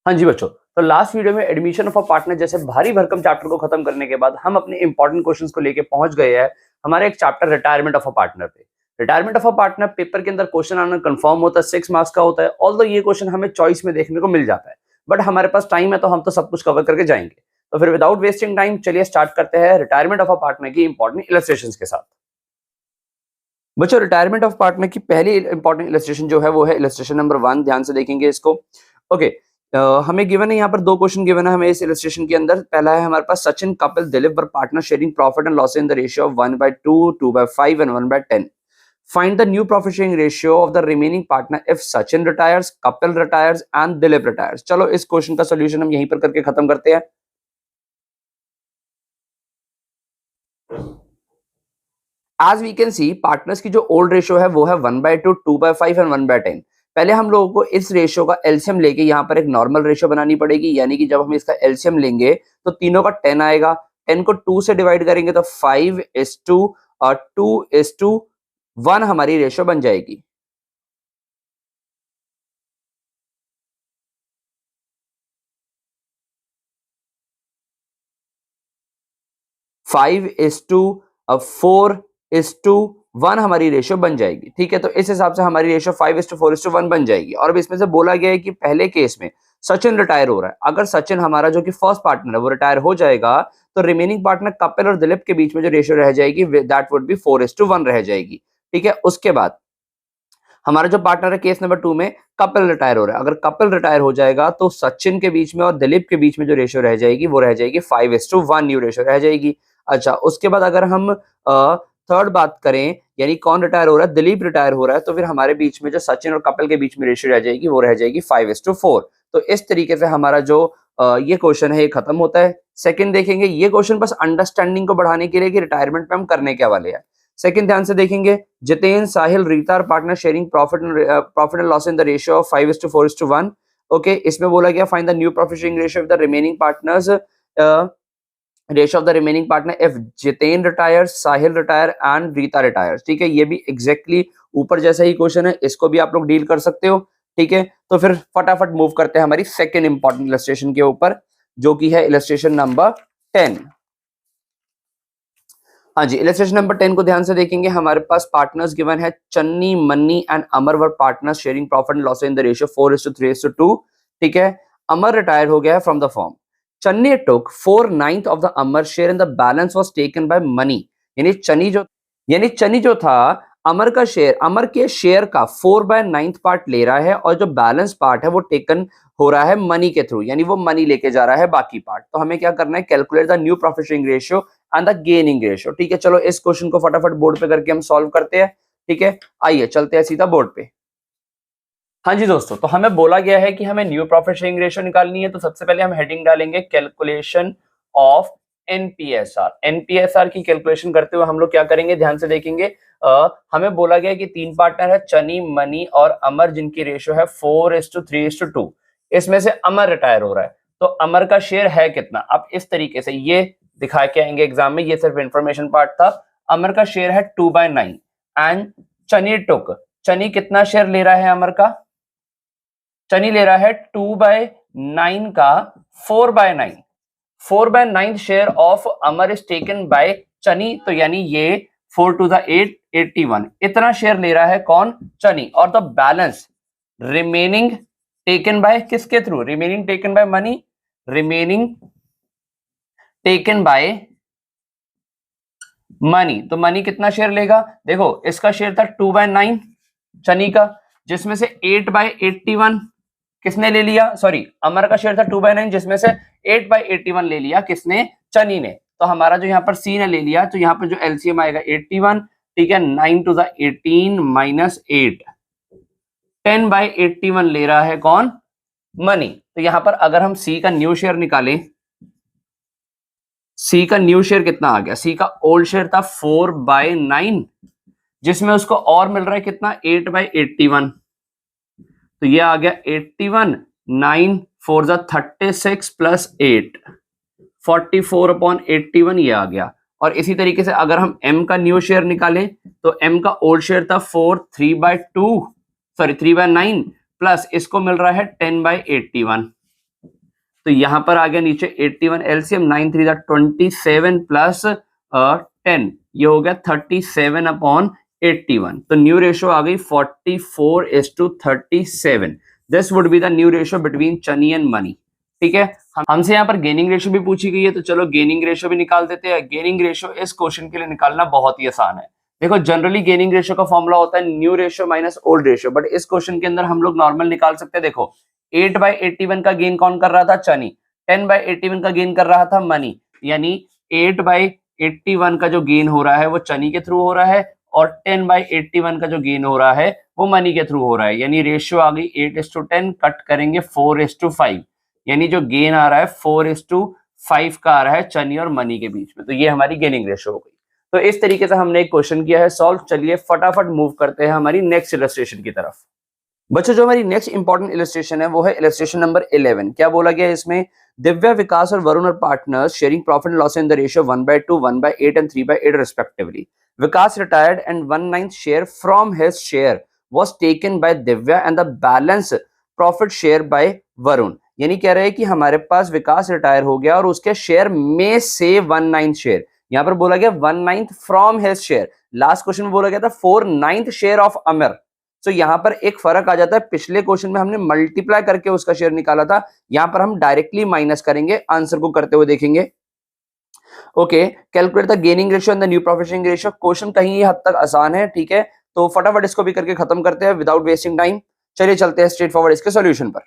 हाँ जी बच्चों, तो लास्ट वीडियो में एडमिशन ऑफ अ पार्टनर जैसे भारी भरकम चैप्टर को खत्म करने के बाद हम अपने इंपॉर्टेंट क्वेश्चंस को लेके पहुंच गए हैं हमारे एक chapter retirement of a partner पे। Retirement of a partner paper के अंदर क्वेश्चन आना कंफर्म होता है, 6 मार्क्स का होता है। ऑल्दो ये क्वेश्चन हमें चॉइस में देखने को मिल जाता है, बट हमारे पास टाइम है तो हम तो सब कुछ कवर करके जाएंगे। तो फिर विदाउट वेस्टिंग टाइम चलिए स्टार्ट करते हैं रिटायरमेंट ऑफ अ पार्टनर की इंपॉर्टेंट इलस्ट्रेशंस के साथ। बच्चों, रिटायरमेंट ऑफ पार्टनर की पहली इंपॉर्टेंट इलस्ट्रेशन जो है वो है इलस्ट्रेशन नंबर 1। ध्यान से देखेंगे इसको। ओके, हमें गिवन है यहाँ पर दो क्वेश्चन गिवन है हमें इस इलस्ट्रेशन के अंदर। पहला है हमारे पास Sachin Kapil Dilip were partner sharing profit and loss in the ratio of 1/2, 2/5 and 1/10। Find the new profit sharing ratio of the remaining partner if Sachin retires, Kapil retires and Dilip retires. चलो इस क्वेश्चन का सोल्यूशन हम यहीं पर करके खत्म करते हैं। As we can see partners की जो ओल्ड रेशियो है वो है 1/2, 2/5 एंड 1/10। पहले हम लोगों को इस रेशियो का एलसीएम लेके यहाँ पर एक नॉर्मल रेशियो बनानी पड़ेगी, यानी कि जब हम इसका एलसीएम लेंगे तो तीनों का 10 आएगा। 10 को 2 से डिवाइड करेंगे तो 5:2 और 2:1 हमारी रेशियो बन जाएगी। फाइव इज टू 4:1 हमारी रेशियो बन जाएगी। ठीक है, तो इस हिसाब से हमारी रेशियो 5:4:1 बन जाएगी। और अब इसमें से बोला गया है कि पहले केस में सचिन रिटायर हो रहा है। अगर सचिन हमारा जो कि फर्स्ट पार्टनर है वो रिटायर हो जाएगा तो रिमेनिंग पार्टनर कपिल और दिलीप के बीच में जो रेशियो रह जाएगी दैट वुड बी 4:1 रह जाएगी। ठीक है, उसके बाद हमारा जो पार्टनर है केस नंबर 2 में कपिल रिटायर हो रहा है। अगर कपिल रिटायर हो जाएगा तो सचिन के बीच में और दिलीप के बीच में जो रेशियो रह जाएगी वो रह जाएगी 5:1 न्यू रेशियो रह जाएगी। अच्छा, उसके बाद अगर हम थर्ड बात करें, यानी कौन रिटायर हो रहा है, दिलीप रिटायर हो रहा है, तो फिर हमारे बीच में जो सचिन और कपिल के बीच में रेशियो रह जाएगी वो रह जाएगी 5:4। तो इस तरीके से हमारा जो ये क्वेश्चन है ये खत्म होता है। सेकंड देखेंगे, ये क्वेश्चन बस अंडरस्टैंडिंग को बढ़ाने के लिए कि रिटायरमेंट में हम करने क्या वाले हैं। सेकंड ध्यान से देखेंगे, Jiten Sahil Rita partner sharing profit and loss in the ratio of 5:4:1। Okay, इसमें बोला गया find the new profit sharing ratio of the remaining partners, ratio of the remaining partner if Jiten retires, Sahil retire and Rita retires. ठीक है, ये भी एग्जैक्टली ऊपर जैसा ही question है, इसको भी आप लोग डील कर सकते हो। ठीक है, तो फिर फटाफट मूव करते हैं हमारी सेकंड इंपॉर्टेंट इलस्ट्रेशन के ऊपर, जो कि है इलस्ट्रेशन नंबर 10। हाँ जी, इलस्ट्रेशन नंबर 10 को ध्यान से देखेंगे। हमारे पास पार्टनर्स गिवन है चन्नी, मन्नी and Amar were partners sharing profit and loss in the ratio 4:3:2। ठीक है, अमर रिटायर हो गया है from the firm. Channi took 4/9 of the Amar share and the balance was taken by money. यानी चन्नी जो था अमर का शेयर, अमर के शेयर का 4/9 पार्ट ले रहा है और जो बैलेंस पार्ट है वो टेकन हो रहा है मनी के थ्रू, यानी वो मनी लेके जा रहा है बाकी पार्ट। तो हमें क्या करना है, calculate the new profit sharing ratio and the gaining ratio. ठीक है, चलो इस क्वेश्चन को फटाफट बोर्ड पे करके हम सॉल्व करते हैं। ठीक है, आइए चलते हैं सीधा बोर्ड पे। हाँ जी दोस्तों, तो हमें बोला गया है कि हमें न्यू प्रॉफिट शेयरिंग रेशियो निकालनी है। तो सबसे पहले हम हेडिंग डालेंगे कैलकुलेशन ऑफ एनपीएसआर। एनपीएसआर की कैलकुलेशन करते हुए हम लोग क्या करेंगे, ध्यान से देखेंगे। हमें बोला गया है कि 3 पार्टनर है, चनी, मनी और अमर, जिनकी रेशियो है 4:3:2। इसमें से अमर रिटायर हो रहा है, तो अमर का शेयर है कितना। अब इस तरीके से ये दिखा के आएंगे एग्जाम में, ये सिर्फ इंफॉर्मेशन पार्ट था। अमर का शेयर है 2/9 एंड चनी टुक, चनी कितना शेयर ले रहा है अमर का, चनी ले रहा है 2/9 का 4/9। 4/9 share of Amar is taken by Chani, तो यानी ये 4×8 81 इतना शेयर ले रहा है कौन, चनी। और the balance remaining taken by किसके through, remaining taken by money, remaining taken by money. तो मनी कितना शेयर लेगा, देखो इसका शेयर था 2/9 चनी का, जिसमें से 8/81 किसने ले लिया, सॉरी अमर का शेयर था 2/9 जिसमें से 8/81 ले लिया किसने, चनी ने। तो हमारा जो यहाँ पर सी ने ले लिया, तो यहाँ पर जो एलसीएम आएगा 81। ठीक है, 9×18 - 8, 10/81 ले रहा है कौन, मनी। तो यहाँ पर अगर हम सी का न्यू शेयर निकालें, सी का न्यू शेयर कितना आ गया, सी का ओल्ड शेयर था 4/9 जिसमें उसको और मिल रहा है कितना, 8/81। तो ये आ गया 81, 9 4 36 + 8 44/81 ये आ गया। और इसी तरीके से अगर हम m का न्यू शेयर निकालें तो m का ओल्ड शेयर था 3/9 प्लस इसको मिल रहा है 10/81। तो यहाँ पर आ गया नीचे 81 एलसीएम 9 3 27 प्लस 10, ये हो गया 37/81। तो न्यू रेशियो आ गई 44:37। This would be the new ratio between Channi and money. ठीक है, हमसे यहाँ पर गेनिंग रेशियो भी पूछी गई है, तो चलो गेनिंग रेशियो भी निकाल देते हैं। गेनिंग रेशियो इस क्वेश्चन के लिए निकालना बहुत ही आसान है। देखो जनरली गेनिंग रेशियो का फॉर्मूला होता है new ratio minus old ratio, but इस क्वेश्चन के अंदर हम लोग नॉर्मल निकाल सकते हैं। देखो 8/81 का गेन कौन कर रहा था? चनी। 10/81 का गेन कर रहा था मनी, यानी 8/81 का जो गेन हो रहा है वो चनी के थ्रू हो रहा है, और 10/81 का जो गेन हो रहा है वो मनी के थ्रू हो रहा है। यानी रेशियो आ गई 8:10, कट करेंगे 4:5, यानी जो गेन आ रहा है 4:5 का आ रहा है चनी और मनी के बीच में। तो ये हमारी गेनिंग रेशियो हो गई। तो इस तरीके से हमने एक क्वेश्चन किया है सॉल्व। चलिए फटाफट मूव करते हैं हमारी नेक्स्ट इलस्ट्रेशन की तरफ। बच्चों जो हमारी नेक्स्ट इंपॉर्टेंट इलस्ट्रेशन है वो है इलस्ट्रेशन नंबर 11। क्या बोला गया है इसमें? दिव्या, विकास और Varun are partners sharing profit and loss in the ratio 1/2, 1/8 एंड 3/8 respectively. Vikas retired and 1/9 share from his share was taken by Divya and the balance profit share by Varun. यानी कह रहे हैं कि हमारे पास विकास रिटायर हो गया और उसके शेयर में से 1/9 शेयर, यहाँ पर बोला गया 1/9 from his share. Last question में बोला गया था 4/9 शेयर ऑफ अमर। तो यहाँ पर एक फर्क आ जाता है, पिछले क्वेश्चन में हमने मल्टीप्लाई करके उसका शेयर निकाला था, यहाँ पर हम डायरेक्टली माइनस करेंगे। आंसर को करते हुए देखेंगे। Okay, calculate the gaining ratio and the new profit sharing ratio. Question कहीं हद तक आसान है, ठीक है, तो फटाफट इसको भी करके खत्म करते हैं विदाउट वेस्टिंग टाइम। चलिए चलते हैं स्ट्रेट फॉरवर्ड इसके सॉल्यूशन पर।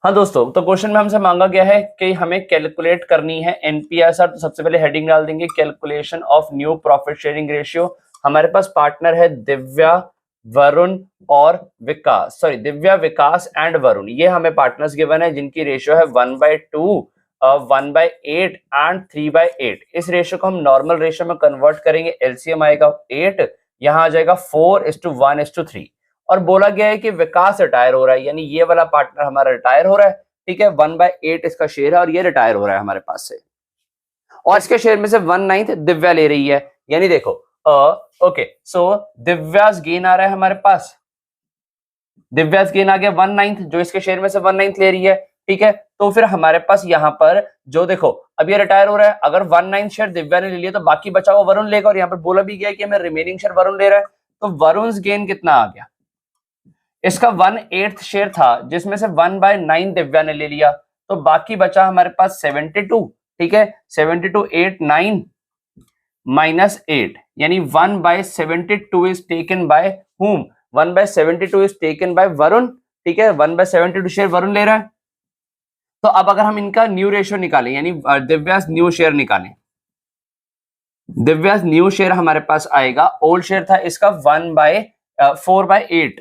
हाँ दोस्तों, तो क्वेश्चन में हमसे मांगा गया है कि हमें कैलकुलेट करनी है एनपीएसआर। तो सबसे पहले हेडिंग डाल देंगे calculation of new profit sharing ratio. हमारे पास पार्टनर है दिव्या, वरुण और विकास, सॉरी दिव्या, विकास एंड वरुण, ये हमें पार्टनर्स गिवन है जिनकी रेशियो है 1/2, 1/8 एंड 3/8। इस रेशियो को हम नॉर्मल रेशियो में कन्वर्ट करेंगे। एलसीएम आएगा 8, यहाँ आ जाएगा 4:1:3। और बोला गया है कि विकास रिटायर हो रहा है, यानी ये वाला पार्टनर हमारा रिटायर हो रहा है, ठीक है, 1/8 इसका शेयर है और ये रिटायर हो रहा है हमारे पास से, और इसके शेयर में से 1/9 दिव्या ले रही है। यानी देखो ओके, सो दिव्यास गेन आ रहा है हमारे पास, दिव्यास गेन आ गया 1/9 जो इसके शेयर में से 1/9 ले रही है, ठीक है। तो फिर हमारे पास यहाँ पर जो देखो अब ये रिटायर हो रहा है, अगर 1/9 शेयर दिव्या ने ले लिया तो बाकी बचा हुआ वरुण लेगा, और यहाँ पर बोला भी गया कि हमें रिमेनिंग शेयर वरुण ले रहा है। तो वरुण गेन कितना आ गया? इसका 1/8 शेयर था जिसमें से 1/9 दिव्या ने ले लिया, तो बाकी बचा हमारे पास 72, ठीक है। 72 8 9 माइनस 8, यानी 1/72 is taken bye whom? 1/72 is taken bye Varun, ठीक है। 1/72 शेयर वरुण ले रहा है। तो अब अगर हम इनका न्यू रेशियो निकालें, यानी दिव्यास न्यू शेयर निकालें, दिव्यास न्यू शेयर हमारे पास आएगा, ओल्ड शेयर था इसका 4/8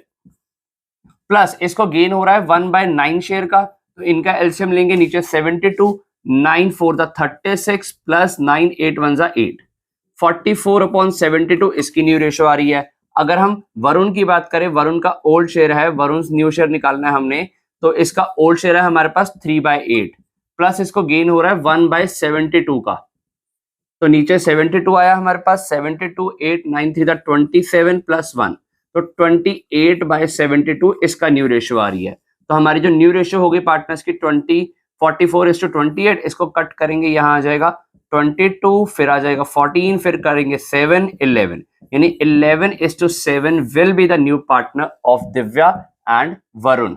प्लस इसको गेन हो रहा है 1/9 शेयर का, तो इनका एलसीएम लेंगे नीचे 72, 9 4 36 प्लस 9 8 1 8, 44/72 इसकी न्यू रेशियो आ रही है। अगर हम वरुण की बात करें, वरुण का ओल्ड शेयर है, वरुण न्यू शेयर निकालना है हमने, तो इसका ओल्ड शेयर है हमारे पास 3/8 प्लस इसको गेन हो रहा है 1/72 का, तो नीचे 72 आया हमारे पास, 72 8 9 3 27 प्लस 1, तो 28/72 इसका न्यू रेशियो आ रही है। तो हमारी जो न्यू रेशियो हो गई पार्टनर्स की 44:28, इसको कट करेंगे, यहाँ आ जाएगा 22, फिर आ जाएगा 14, फिर करेंगे 7 11, यानी 11:7 will be the new partner of Divya and Varun.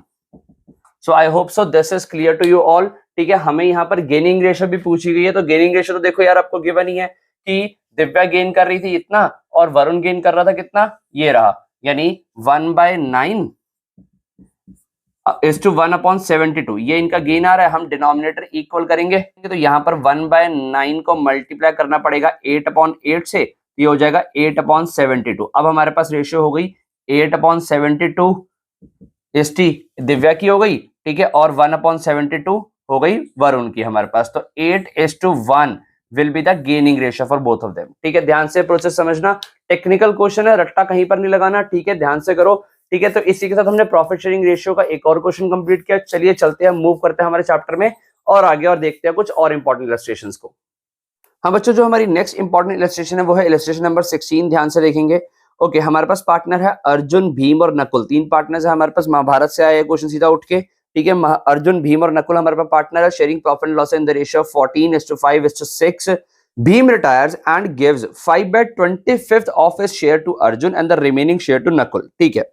So I hope so this is clear to you all, ठीक है। हमें यहाँ पर गेनिंग रेशियो भी पूछी गई है, तो गेनिंग रेशियो तो देखो यार आपको गिवन ही है कि दिव्या गेन कर रही थी इतना और वरुण गेन कर रहा था कितना, ये रहा, यानी 1/9 is to 1/72, ये इनका गेन आ रहा है। हम डिनोमिनेटर इक्वल करेंगे तो यहाँ पर 1/9 को मल्टीप्लाई करना पड़ेगा 8/8 से, ये हो जाएगा 8/72। अब हमारे पास रेशियो हो गई 8/72 इस्टी दिव्या की हो गई, ठीक है, और 1/72 हो गई वरुण की हमारे पास, तो 8:1 will be the gaining ratio for both of them, ठीक है। ध्यान से प्रोसेस समझना, टेक्निकल क्वेश्चन है, रट्टा कहीं पर नहीं लगाना, ठीक है, ध्यान से करो, ठीक है। तो इसी के साथ हमने प्रॉफिट शेयरिंग रेशियो का एक और क्वेश्चन कंप्लीट किया। चलिए चलते हैं, मूव करते हैं हमारे चैप्टर में और आगे और देखते हैं कुछ और इंपॉर्टेंट इलस्ट्रेशंस को। हाँ बच्चों, जो हमारी नेक्स्ट इंपॉर्टेंट इलस्ट्रेशन है वो है इलस्ट्रेशन नंबर 16। ध्यान से देखेंगे। ओके, हमारे पास पार्टनर है अर्जुन, भीम और नकुल, तीन पार्टनर्स है हमारे पास। महाभारत से आए क्वेश्चन सीधा उठ के, ठीक है। अर्जुन, भीम और नकुल हमारे पास पार्टनर है, sharing profit and loss in the ratio 14:5:6। Bhim retires and gives 5/25 of his share to Arjun and the remaining share to Nakul. ठीक है,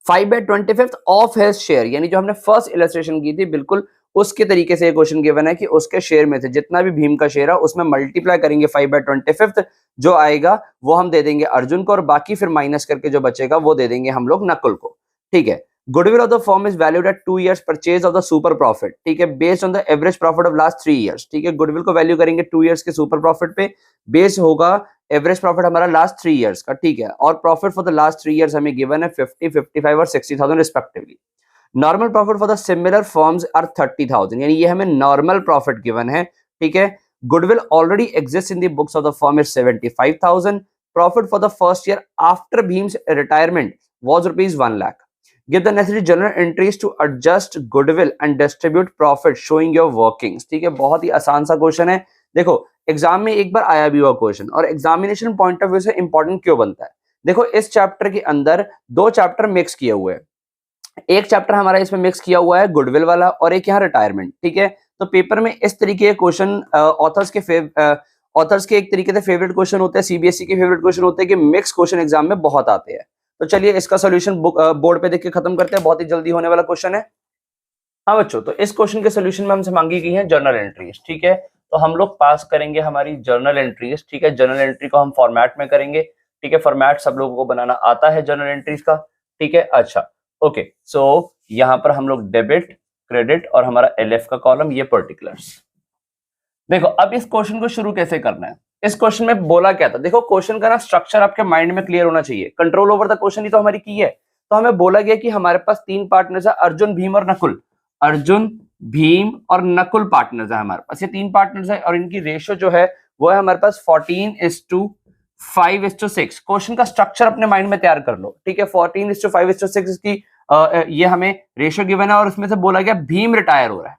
5/25 ऑफ हिज शेयर, यानी जो हमने फर्स्ट इलस्ट्रेशन की थी बिल्कुल उसके तरीके से क्वेश्चन गिवन है कि उसके शेयर में से जितना भी भीम का शेयर है उसमें मल्टीप्लाई करेंगे 5/25, जो आएगा वो हम दे देंगे अर्जुन को, और बाकी फिर माइनस करके जो बचेगा वो दे देंगे हम लोग नकुल को। ठीक है। Goodwill of the firm is valued at 2 years purchase of the super profit. ठीक है, based on the average profit of last 3 years। ठीक है, गुडविल को वैल्यू करेंगे 2 years के सुपर प्रॉफिट पे, बेस होगा एवरेज प्रॉफिट हमारा लास्ट 3 years का। ठीक है, और profit for the last 3 years हमें गिवन है 50, 55 और 60,000 respectively. Normal profit for the similar firms are 30,000, यानी ये हमें नॉर्मल प्रॉफिट गिवन है। ठीक है, goodwill already exist in the books of the firm is 75,000। Profit for the first year after भीम्स retirement was ₹1 lakh। Give the necessary journal entries to adjust goodwill and distribute profit showing your workings। ठीक है, बहुत ही आसान सा question है। देखो exam में एक बार आया भी हुआ क्वेश्चन, और एग्जामिनेशन पॉइंट ऑफ व्यू से इंपॉर्टेंट क्यों बनता है। देखो इस चैप्टर के अंदर 2 चैप्टर मिक्स किए हुए हैं। एक चैप्टर हमारा इसमें मिक्स किया हुआ है गुडविल वाला, और एक यहाँ रिटायरमेंट। ठीक है, तो पेपर में इस तरीके के क्वेश्चन ऑथर्स के एक तरीके से फेवरेट क्वेश्चन होते हैं, सीबीएसई के फेवरेट क्वेश्चन होते हैं कि मिक्स क्वेश्चन एग्जाम में बहुत आते हैं। तो चलिए इसका सॉल्यूशन बोर्ड पे देख के खत्म करते हैं, बहुत ही जल्दी होने वाला क्वेश्चन है। हाँ बच्चों, तो इस क्वेश्चन के सॉल्यूशन में हमसे मांगी गई है जर्नल एंट्रीज। ठीक है, तो हम लोग पास करेंगे हमारी जर्नल एंट्रीज। ठीक है, जर्नल एंट्री को हम फॉर्मेट में करेंगे। ठीक है, फॉर्मेट सब लोगों को बनाना आता है जर्नल एंट्रीज का। ठीक है, अच्छा ओके, सो यहाँ पर हम लोग डेबिट, क्रेडिट और हमारा एलएफ का कॉलम, ये पर्टिकुलर्स। देखो अब इस क्वेश्चन को शुरू कैसे करना है। इस क्वेश्चन में बोला क्या था, देखो क्वेश्चन का ना स्ट्रक्चर आपके माइंड में क्लियर होना चाहिए। कंट्रोल ओवर द क्वेश्चन ही तो हमारी की है। तो हमें बोला गया कि हमारे पास 3 पार्टनर्स है, अर्जुन, भीम और नकुल। अर्जुन, भीम और नकुल पार्टनर्स है हमारे पास, ये 3 पार्टनर्स है, और इनकी रेशियो जो है वो है हमारे पास 14:5:6। क्वेश्चन का स्ट्रक्चर अपने माइंड में तैयार कर लो। ठीक है, 14:5:6 इसकी ये हमें रेशियो गिवन है, और उसमें से बोला गया भीम रिटायर हो रहा है,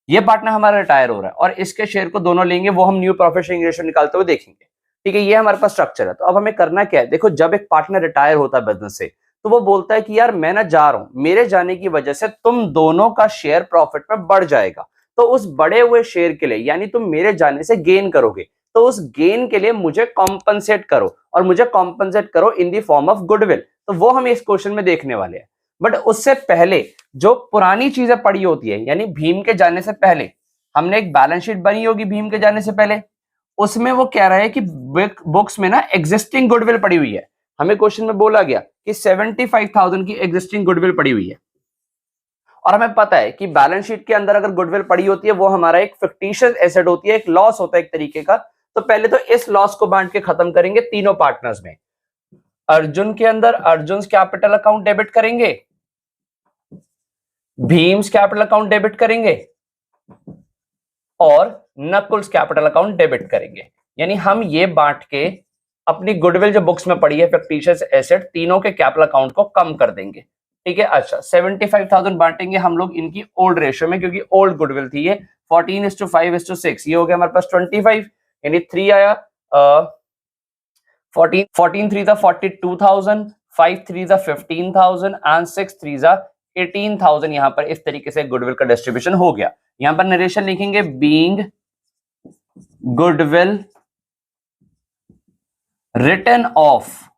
ये पार्टनर हमारा रिटायर हो रहा है, और इसके शेयर को दोनों लेंगे, वो हम न्यू प्रॉफिट शेयरिंग रेशियो निकालते हुए देखेंगे। ठीक है, ये हमारे पास स्ट्रक्चर है। तो अब हमें करना क्या है, देखो जब एक पार्टनर रिटायर होता है बिजनेस से, तो वो बोलता है कि यार मैं ना जा रहा हूं, मेरे जाने की वजह से तुम दोनों का शेयर प्रॉफिट में बढ़ जाएगा, तो उस बढ़े हुए शेयर के लिए, यानी तुम मेरे जाने से गेन करोगे, तो उस गेन के लिए मुझे कॉम्पनसेट करो, और मुझे कॉम्पनसेट करो in the form of goodwill. तो वो हम इस क्वेश्चन में देखने वाले हैं। बट उससे पहले जो पुरानी चीजें पड़ी होती है, यानी भीम के जाने से पहले हमने एक बैलेंस शीट बनी होगी भीम के जाने से पहले, उसमें वो कह रहा है कि बुक्स में ना एग्जिस्टिंग गुडविल पड़ी हुई है। हमें क्वेश्चन में बोला गया कि 75,000 की एग्जिस्टिंग गुडविल पड़ी हुई है, और हमें पता है कि बैलेंस शीट के अंदर अगर गुडविल पड़ी होती है वो हमारा एक फिक्टिशियस एसेट होती है, एक लॉस होता है एक तरीके का। तो पहले तो इस लॉस को बांट के खत्म करेंगे तीनों पार्टनर्स में। अर्जुन के अंदर अर्जुन कैपिटल अकाउंट डेबिट करेंगे, भीम्स कैपिटल अकाउंट डेबिट करेंगे, और नकुल्स कैपिटल अकाउंट डेबिट करेंगे। यानी हम ये बांट के अपनी गुडविल जो बुक्स में पड़ी है फिक्टिशियस एसेट, तीनों के कैपिटल अकाउंट को कम कर देंगे। ठीक है, अच्छा 75,000 बांटेंगे हम लोग इनकी ओल्ड रेशियो में, क्योंकि ओल्ड गुडविल थी ये। 14:5:6 ये हो गया हमारे पास 25, यानी 3 आया। 14 3 था 42,000, 5 3 था 15,000 एंड 6 3 था 18,000। यहां पर इस तरीके से गुडविल का डिस्ट्रीब्यूशन हो गया। यहां पर नरेशन लिखेंगे being goodwill return of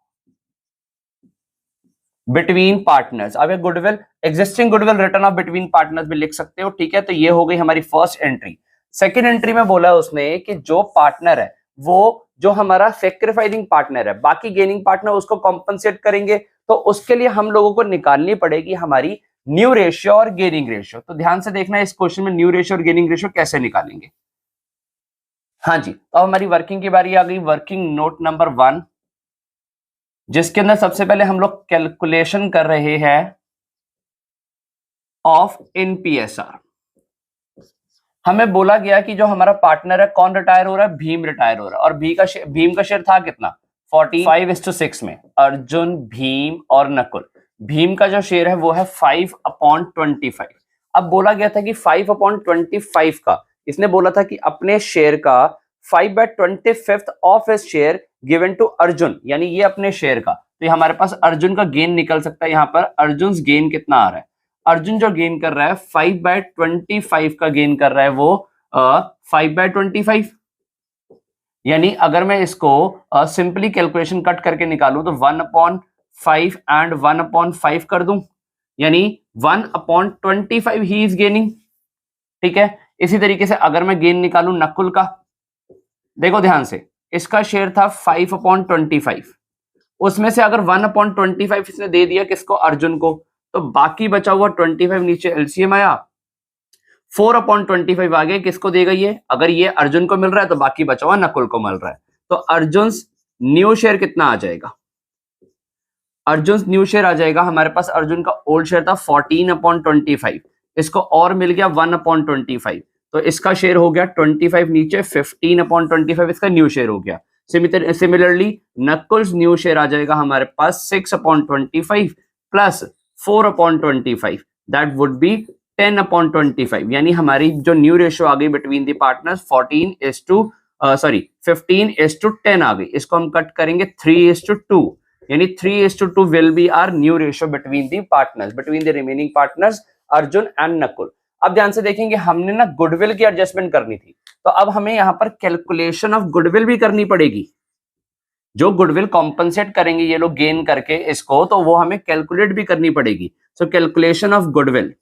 between partners. अब ये goodwill existing goodwill return of between partners भी लिख सकते हो। ठीक है, तो ये हो गई हमारी फर्स्ट एंट्री। सेकंड एंट्री में बोला है उसने कि जो पार्टनर है वो जो हमारा सेक्रीफाइसिंग पार्टनर है, बाकी गेनिंग पार्टनर उसको कॉम्पनसेट करेंगे, तो उसके लिए हम लोगों को निकालनी पड़ेगी हमारी न्यू रेशियो और गेनिंग रेशियो। तो ध्यान से देखना इस क्वेश्चन में न्यू रेशियो और गेनिंग रेशियो कैसे निकालेंगे। हाँ जी, तो हमारी वर्किंग की बारी आ गई। वर्किंग नोट नंबर 1, जिसके अंदर सबसे पहले हम लोग कैलकुलेशन कर रहे हैं ऑफ एनपीएसआर। हमें बोला गया कि जो हमारा पार्टनर है कौन रिटायर हो रहा है, भीम रिटायर हो रहा है, और भीम का शेयर था कितना 45:6 में, अर्जुन, भीम और नकुल। भीम का जो शेयर है वो है 5/25। अब बोला गया था कि 5/25 का, इसने बोला था कि अपने शेयर का 5/25 of his share given to Arjun, यानी ये अपने शेयर का। तो हमारे पास अर्जुन का गेन निकल सकता है। यहाँ पर अर्जुन गेन कितना आ रहा है, अर्जुन जो गेन कर रहा है 5/25 का गेन कर रहा है वो 5/25, यानी अगर मैं इसको सिंपली कैलकुलेशन कट करके निकालूं तो 1/5 एंड 1/5 कर दूं, यानी 1/25 ही इज गेनिंग। ठीक है, इसी तरीके से अगर मैं गेन निकालूं नकुल का, देखो ध्यान से, इसका शेयर था 5/25, उसमें से अगर 1/25 इसने दे दिया किसको, अर्जुन को, तो बाकी बचा हुआ 25 नीचे एलसीएम आया, 4/25 आगे किसको देगा ये, अगर ये अर्जुन को मिल रहा है तो बाकी बचा हुआ नकुल को मिल रहा है। तो अर्जुन न्यू शेयर कितना आ जाएगा, अर्जुन न्यू शेयर आ जाएगा हमारे पास, अर्जुन का ओल्ड शेयर था 14/25, इसको और मिल गया 1/25, तो इसका शेयर हो गया 25 नीचे 15/25, इसका न्यू शेयर हो गया। सिमिलरली नकुल्स न्यू शेयर आ जाएगा हमारे पास 6/25 प्लस 4/25, दैट वुड बी 10/25, यानी हमारी जो न्यू रेशियो आ गई बिटवीन द पार्टनर्स 15:10 आ गई। इसको हम कट करेंगे 3:2, यानी 3:2 will be our new ratio between the partners, between the remaining partners Arjun and Nakul. अब ध्यान से देखेंगे, हमने ना गुडविल की एडजस्टमेंट करनी थी, तो अब हमें यहां पर कैलकुलेशन ऑफ गुडविल भी करनी पड़ेगी। जो गुडविल कॉम्पनसेट करेंगे ये लोग गेन करके इसको, तो वो हमें कैलकुलेट भी करनी पड़ेगी। So calculation of goodwill,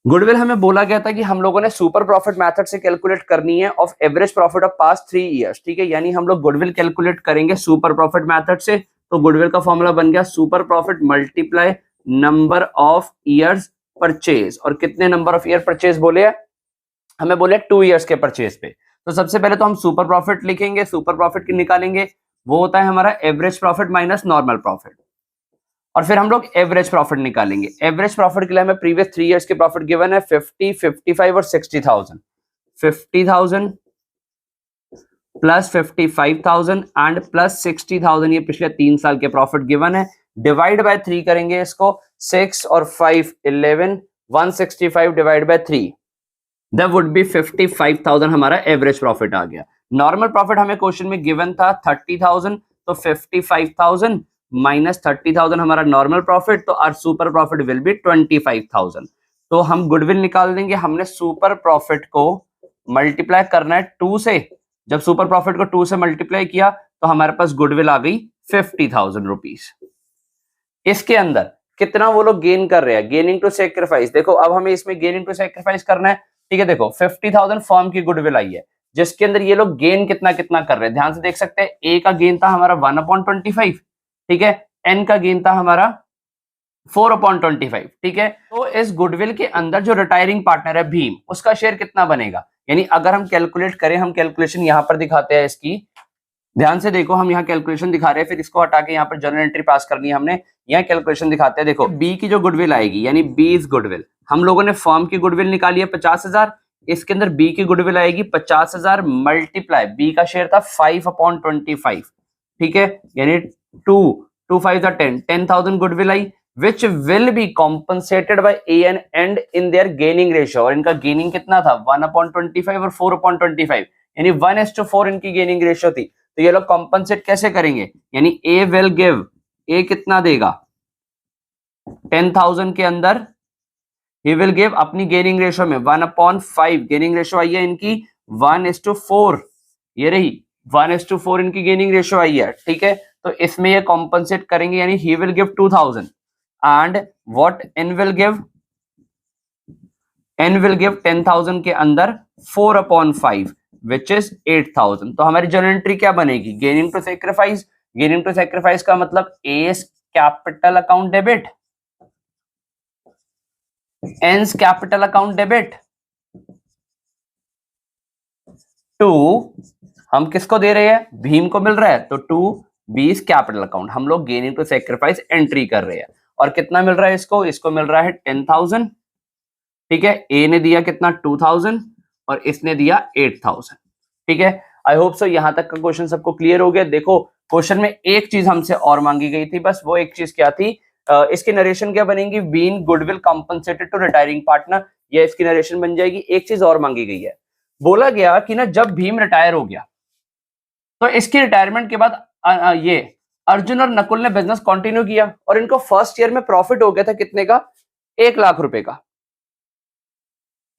goodwill हमें बोला गया था कि हम लोगों ने सुपर प्रॉफिट मेथड से कैलकुलेट करनी है of average profit of past 3 years. ठीक है, यानी हम लोग गुडविल कैलकुलेट करेंगे सुपर प्रॉफिट मेथड से। तो गुडविल का फॉर्मूला बन गया super profit multiply number of years purchase, और कितने नंबर ऑफ ईयर परचेज बोले हैं, हमें बोले 2 इयर्स के परचेज पे। तो सबसे पहले तो हम सुपर प्रॉफिट लिखेंगे, सुपर प्रॉफिट की निकालेंगे, वो होता है हमारा average profit minus normal profit, और फिर हम लोग एवरेज प्रॉफिट निकालेंगे। एवरेज प्रॉफिट के लिए हमें प्रीवियस 3 इयर्स के प्रॉफिट गिवन है 50, 55 और 60,000। 50,000 प्लस 55,000 एंड प्लस 60,000, ये पिछले 3 साल के प्रॉफिट गिवन है। डिवाइड बाय 3 करेंगे इसको, 6 और 5 11, 165 divide by 3, that would be 55,000 हमारा एवरेज प्रॉफिट आ गया। नॉर्मल प्रॉफिट हमें क्वेश्चन में गिवन था 30,000, तो 55,000 माइनस 30,000 हमारा नॉर्मल प्रॉफिट, तो our super profit will be 25,000। तो हम गुडविल निकाल देंगे, हमने सुपर प्रॉफिट को मल्टीप्लाई करना है 2 से, जब सुपर प्रॉफिट को 2 से मल्टीप्लाई किया तो हमारे पास गुडविल आ गई 50,000 रुपीज। इसके अंदर कितना वो लोग गेन कर रहे हैं, गेनिंग टू सेक्रीफाइस, देखो अब हमें इसमें गेनिंग टू सेक्रीफाइस करना है। ठीक है, देखो 50,000 फॉर्म की गुडविल आई है, जिसके अंदर ये लोग गेन कितना कितना कर रहे हैं, ध्यान से देख सकते हैं। ए का गेन था हमारा 1/25, ठीक है, एन का गेन था हमारा 4/25, ठीक है। तो इस गुडविल के अंदर जो रिटायरिंग पार्टनर है भीम, उसका शेयर कितना बनेगा, यानी अगर हम कैलकुलेट करें, हम कैलकुलेशन यहां पर दिखाते हैं इसकी, ध्यान से देखो, हम यहाँ कैलकुलेशन दिखा रहे हैं, फिर इसको हटा के यहाँ पर जर्नल एंट्री पास करनी है हमने, यहाँ कैलकुलेशन दिखाते हैं। देखो बी की जो गुडविल आएगी, यानी बी इज गुडविल, हम लोगों ने फर्म की गुडविल निकाली है 50,000, इसके अंदर बी की गुडविल आएगी 50,000 मल्टीप्लाई, बी का शेयर था 5/25, ठीक है, यानी 2 5 10,000 goodwill I, which will be compensated by A and N in their gaining ratio, और इनका गेनिंग कितना था 1/25 और 4/25, यानी 1:4 इनकी गेनिंग रेशियो थी। तो ये लोग कॉम्पनसेट कैसे करेंगे, यानी ए विल गिव, ए कितना देगा 10,000 के अंदर, ही विल गिव अपनी गेनिंग रेशियो में 1/5, गेनिंग रेशियो आई है इनकी 1:4, ये रही 1:4 इनकी गेनिंग रेशियो आई है, ठीक है। तो इसमें ये कॉम्पनसेट करेंगे, यानी he will give 2,000 and what N will give, N will give 10,000 के अंदर 4/5 which is 8,000। तो हमारी जर्नल एंट्री क्या बनेगी, gaining to sacrifice, gaining to sacrifice का मतलब S capital account debit, N's capital account debit, to हम किसको दे रहे हैं, भीम को मिल रहा है, तो टू बीस कैपिटल अकाउंट, हम लोग गेनिंग टू सेक्रीफाइस एंट्री कर रहे हैं। और कितना मिल रहा है इसको, इसको मिल रहा है 10,000, ठीक है, ए ने दिया कितना 2,000 और इसने दिया 8,000, ठीक है। आई होप सो यहां तक का क्वेश्चन सबको क्लियर हो गया। देखो क्वेश्चन में एक चीज हमसे और मांगी गई थी, बस वो एक चीज क्या थी, इसकी नरेशन क्या बनेगी, being goodwill compensated to retiring partner, ये इसकी नरेशन बन जाएगी। एक चीज और मांगी गई है, बोला गया कि ना जब भीम रिटायर हो गया तो इसकी रिटायरमेंट के बाद ये अर्जुन और नकुल ने बिजनेस कंटिन्यू किया और इनको फर्स्ट ईयर में प्रॉफिट हो गया था कितने का, 1 लाख रुपए का।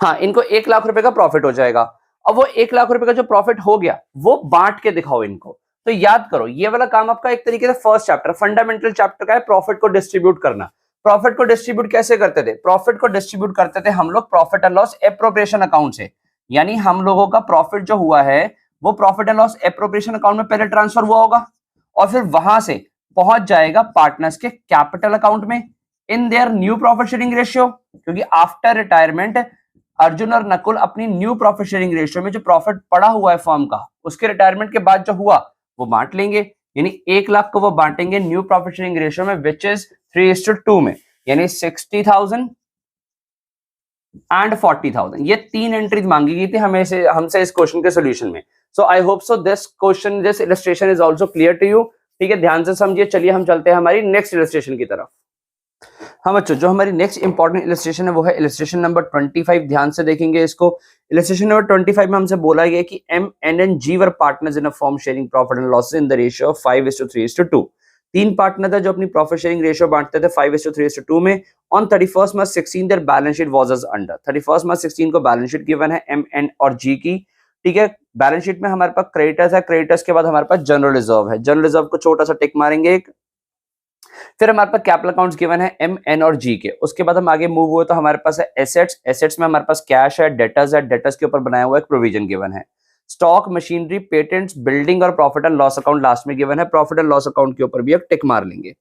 हाँ, इनको 1 लाख रुपए का प्रॉफिट हो जाएगा। अब वो 1 लाख रुपए का जो प्रॉफिट हो गया वो बांट के दिखाओ इनको। तो याद करो ये वाला काम आपका एक तरीके से फर्स्ट चैप्टर, फंडामेंटल चैप्टर का है, प्रॉफिट को डिस्ट्रीब्यूट करना। प्रॉफिट को डिस्ट्रीब्यूट कैसे करते थे? प्रॉफिट को डिस्ट्रीब्यूट करते थे हम लोग profit and loss appropriation account से। यानी हम लोगों का प्रॉफिट जो हुआ है वो profit and loss appropriation account में पहले ट्रांसफर हुआ होगा और फिर वहां से पहुंच जाएगा पार्टनर्स के कैपिटल अकाउंट में in their new profit sharing ratio. क्योंकि आफ्टर रिटायरमेंट अर्जुन और नकुल अपनी न्यू प्रॉफिट शेयरिंग रेशियो में जो प्रॉफिट पड़ा हुआ है फर्म का उसके रिटायरमेंट के बाद जो हुआ वो बांट लेंगे। यानी 1 लाख को वो बांटेंगे न्यू प्रॉफिट शेयरिंग रेशियो में विच इज 3:2 में, यानी 60,000 एंड 40,000। ये 3 एंट्रीज मांगी गई थी हमसे इस क्वेश्चन के सोल्यूशन में। So I hope so this question, this illustration is also clear to you. ठीक है, ध्यान से समझिए। चलिए हम चलते हैं हमारी नेक्स्ट इलस्ट्रेशन की तरफ। हाँ बच्चों, जो हमारी नेक्स्ट इंपॉर्टेंट इलस्ट्रेशन है वो है इलस्ट्रेशन नंबर 25। ध्यान से देखेंगे इसको। इलस्ट्रेशन नंबर 25 में हमसे बोला गया कि M, N and G were partners in a firm sharing profit and losses in the ratio of 5:3:2। 3 partner थे जो अपनी प्रॉफिट शेयरिंग रेशियो बांटते थे 5:3:2 में। On 31 March 16 there balance sheet was as under. 31 March 16 को बैलेंस शीट गिवन है M, N और G की। ठीक है, बैलेंस शीट में हमारे पास क्रेडिटर्स है, क्रेडिटर्स के बाद हमारे पास जनरल रिजर्व है। जनरल रिजर्व को छोटा सा टिक मारेंगे एक। फिर हमारे पास कैपिटल अकाउंट्स गिवन है M, N और G के। उसके बाद हम आगे मूव हुए तो हमारे पास है एसेट्स। एसेट्स में हमारे पास कैश है, डेटर्स है, डेटर्स के ऊपर बनाया हुआ एक प्रोविजन गिवन है। स्टॉक, मशीनरी, पेटेंट्स, बिल्डिंग और profit and loss account last में गिवन है। प्रॉफिट एंड लॉस अकाउंट के ऊपर भी एक टिक मार लेंगे।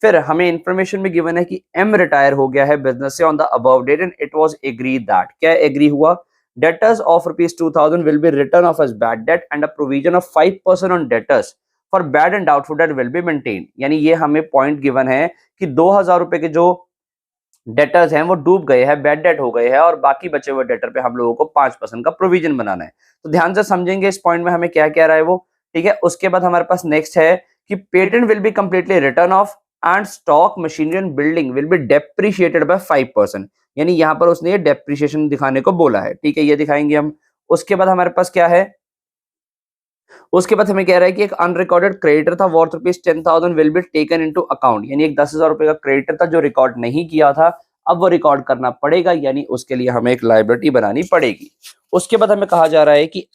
फिर हमें इंफॉर्मेशन में गिवन है कि M रिटायर हो गया है बिजनेस से on the above date and it was agreed that, क्या एग्री हुआ, debtors of ₹2,000 will be written off as bad debt and a provision of 5% on debtors for bad and doubtful debt will be maintain. यानी ये हमें point given है कि 2,000 रुपए के जो डेटर्स हैं वो डूब गए हैं, बैड डेट हो गए हैं और बाकी बचे हुए डेटर पे हम लोगों को 5% का प्रोविजन बनाना है। तो ध्यान से समझेंगे इस पॉइंट में हमें क्या कह रहा है वो। ठीक है, उसके बाद हमारे पास नेक्स्ट है कि patent will be completely written off and stock, machinery and building will be depreciated by 5%। यानी यहां पर उसने ये डेप्रिशिएशन दिखाने को बोला है। ठीक है, ये दिखाएंगे हम। उसके बाद हमारे पास क्या है, उसके बाद हमें कह रहा है कि एक अनरिकॉर्डेड क्रेडिटर था worth ₹10,000 will be taken into account. यानी एक 10,000 रुपए का क्रेडिटर था जो रिकॉर्ड नहीं किया था, अब वो रिकॉर्ड करना पड़ेगा, यानी उसके लिए हमें एक लायबिलिटी बनानी पड़ेगी। उसके बाद हमें कहा जा रहा है कि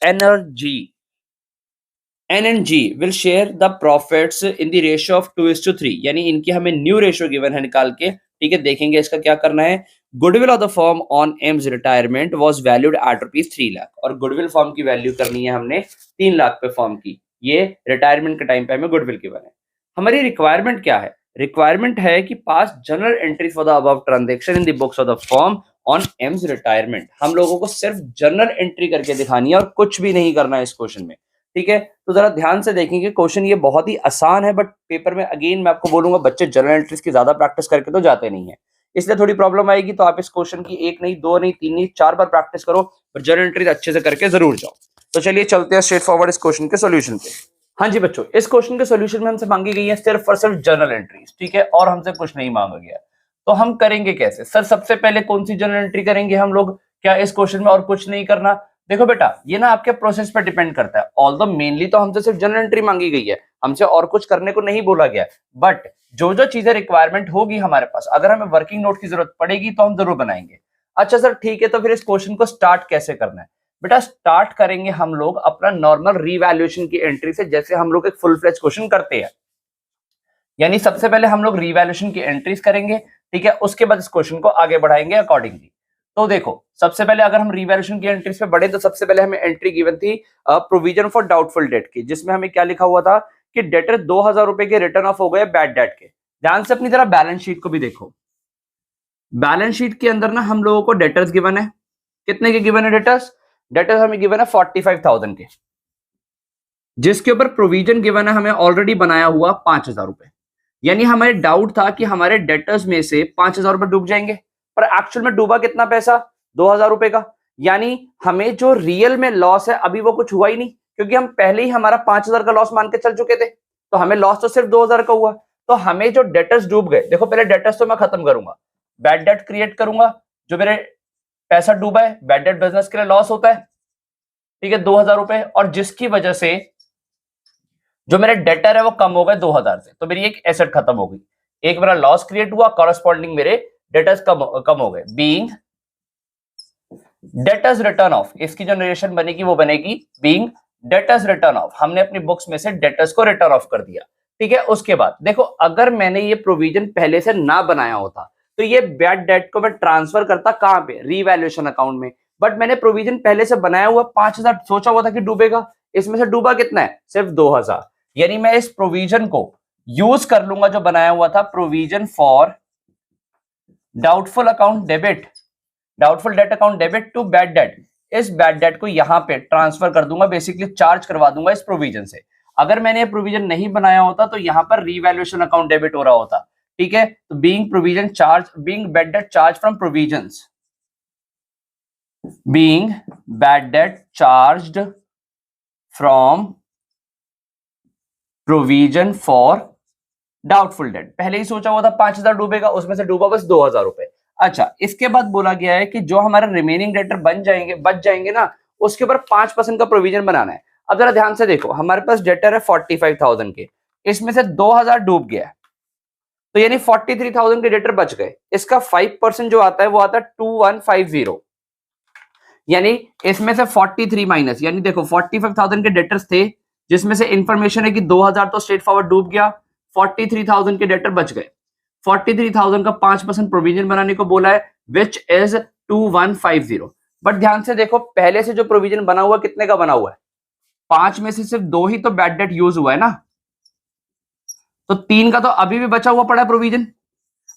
N and G will share the profits in the ratio of 2:3। यानी इनकी हमें न्यू रेशियो गिवन है निकाल के। ठीक है, देखेंगे इसका क्या करना है। Goodwill of the firm on M's retirement was valued eight ₹3 lakh. और गुडविल फर्म की वैल्यू करनी है हमने 3 लाख पे फर्म की। ये रिटायरमेंट के टाइम पे हमें गुडविल गिवन है। हमारी रिक्वायरमेंट क्या है? रिक्वायरमेंट है कि pass general entry for the above transaction in the books of the firm on M's retirement. हम लोगों को सिर्फ जनरल एंट्री करके दिखानी है और कुछ भी नहीं करना है इस क्वेश्चन में। ठीक है, तो जरा ध्यान से देखेंगे। क्वेश्चन ये बहुत ही आसान है, बट पेपर में अगेन मैं आपको बोलूंगा बच्चे जनरल एंट्रीज की ज्यादा प्रैक्टिस करके तो जाते नहीं है, इसलिए थोड़ी प्रॉब्लम आएगी। तो आप इस क्वेश्चन की 1 नहीं, 2 नहीं, 3 नहीं, 4 बार प्रैक्टिस करो, पर जनरल एंट्रीज अच्छे से करके जरूर जाओ। तो चलिए चलते हैं स्ट्रेट फॉरवर्ड इस क्वेश्चन के सोल्यूशन पे। हाँ जी बच्चों, इस क्वेश्चन के सोल्यूशन में हमसे मांगी गई है सिर्फ और सिर्फ जनरल एंट्रीज। ठीक है, और हमसे कुछ नहीं मांगा गया। तो हम करेंगे कैसे? सर सबसे पहले कौन सी जनरल एंट्री करेंगे हम लोग? क्या इस क्वेश्चन में और कुछ नहीं करना? देखो बेटा, ये ना आपके प्रोसेस पर डिपेंड करता है। ऑल्दो मेनली तो हमसे सिर्फ जनरल एंट्री मांगी गई है, हमसे और कुछ करने को नहीं बोला गया, बट जो जो चीजें रिक्वायरमेंट होगी हमारे पास, अगर हमें वर्किंग नोट की जरूरत पड़ेगी तो हम जरूर बनाएंगे। अच्छा सर ठीक है, तो फिर इस क्वेश्चन को स्टार्ट कैसे करना है? बेटा स्टार्ट करेंगे हम लोग अपना नॉर्मल रीवैल्यूएशन की एंट्री से, जैसे हम लोग एक फुल फ्लेज क्वेश्चन करते हैं। यानी सबसे पहले हम लोग रीवैल्यूएशन की एंट्रीज करेंगे। ठीक है, उसके बाद इस क्वेश्चन को आगे बढ़ाएंगे अकॉर्डिंगली। तो देखो, सबसे पहले अगर हम रिवैल्यूएशन की एंट्रीज पे बढ़े तो सबसे पहले हमें एंट्री गिवन थी प्रोविजन फॉर डाउटफुल डेट की, जिसमें हमें क्या लिखा हुआ था कि डेटर 2,000 रुपए के रिटर्न ऑफ हो गए बैड डेट के। ध्यान से अपनी तरह बैलेंस शीट को भी देखो। बैलेंस शीट के अंदर ना हम लोगों को डेटर्स गिवन है। कितने के गिवन है डेटर्स? डेटर्स हमें गिवन है 45,000 के, जिसके ऊपर प्रोविजन गिवन है हमें ऑलरेडी बनाया हुआ 5,000 रुपए। यानी हमें डाउट था कि हमारे डेटर्स में से 5,000 रुपए डूब जाएंगे, पर एक्चुअल में डूबा कितना पैसा? 2,000 रुपए का। यानी हमें जो रियल में लॉस है अभी वो कुछ हुआ ही नहीं, क्योंकि हम पहले ही हमारा 5,000 का लॉस मान के चल चुके थे, तो हमें लॉस तो सिर्फ 2,000 का हुआ। तो हमें जो डेटर्स डूब गए, देखो पहले डेटर्स तो मैं खत्म करूंगा, बैड डेट क्रिएट करूंगा। जो मेरे पैसा डूबा है, बैड डेट बिजनेस के लिए लॉस होता है, ठीक है, 2,000 रुपए, और जिसकी वजह से जो मेरा डेटर है वो कम हो गए 2000 से, तो मेरी एक एसेट खत्म हो गई, एक मेरा लॉस क्रिएट हुआ, कॉरस्पॉन्डिंग मेरे डेटर्स कम हो गए। बीइंग डेटर्स रिटर्न ऑफ, इसकी जो नरेशन बनेगी वो बनेगी बीइंग डेटर्स रिटर्न ऑफ, हमने अपनी बुक्स में से डेटर्स को रिटर्न ऑफ कर दिया। ठीक है, उसके बाद देखो अगर मैंने ये प्रोविजन पहले से ना बनाया होता तो ये बैड डेट को मैं ट्रांसफर करता कहां पे, रीवैल्यूएशन अकाउंट में, बट मैंने प्रोविजन पहले से बनाया हुआ 5000 सोचा हुआ था कि डूबेगा, इसमें से डूबा कितना है, सिर्फ 2000, यानी मैं इस प्रोविजन को यूज कर लूंगा जो बनाया हुआ था, provision for doubtful account debit, doubtful debt account debit to bad debt, इस बैड डेट को यहां पे ट्रांसफर कर दूंगा, बेसिकली चार्ज करवा दूंगा इस प्रोविजन से। अगर मैंने ये प्रोविजन नहीं बनाया होता तो यहां पर रीवैल्यूएशन अकाउंट डेबिट हो रहा होता। ठीक है, तो being provision charge, being bad debt charge from provisions, being bad debt charged from provision for doubtful debt, पहले ही सोचा हुआ था 5000 डूबेगा, उसमें से डूबा बस 2000 रुपए। अच्छा, इसके बाद बोला गया है कि जो हमारे रिमेनिंग डेटर बच जाएंगे ना, उसके ऊपर 5% का प्रोविजन बनाना है। अब जरा ध्यान से देखो, हमारे पास डेटर है 45,000 के, इसमें से 2000 डूब गया, तो यानी 43,000 के डेटर बच गए, इसका 5% जो आता है वो आता है 2150, यानी इसमें से 43 माइनस, यानी देखो 45,000 के डेटर्स थे जिसमें से इंफॉर्मेशन है कि 2000 तो स्ट्रेट फॉरवर्ड डूब गया, 43,000 के डेटर बच गए, 43,000 का 5% प्रोविजन बनाने को बोला है, विच इज 2150। बट ध्यान से देखो, पहले से जो प्रोविजन बना हुआ कितने का बना हुआ है, 5 में से सिर्फ 2 ही तो बैड डेट यूज हुआ है ना, तो 3 का तो अभी भी बचा हुआ पड़ा है प्रोविजन,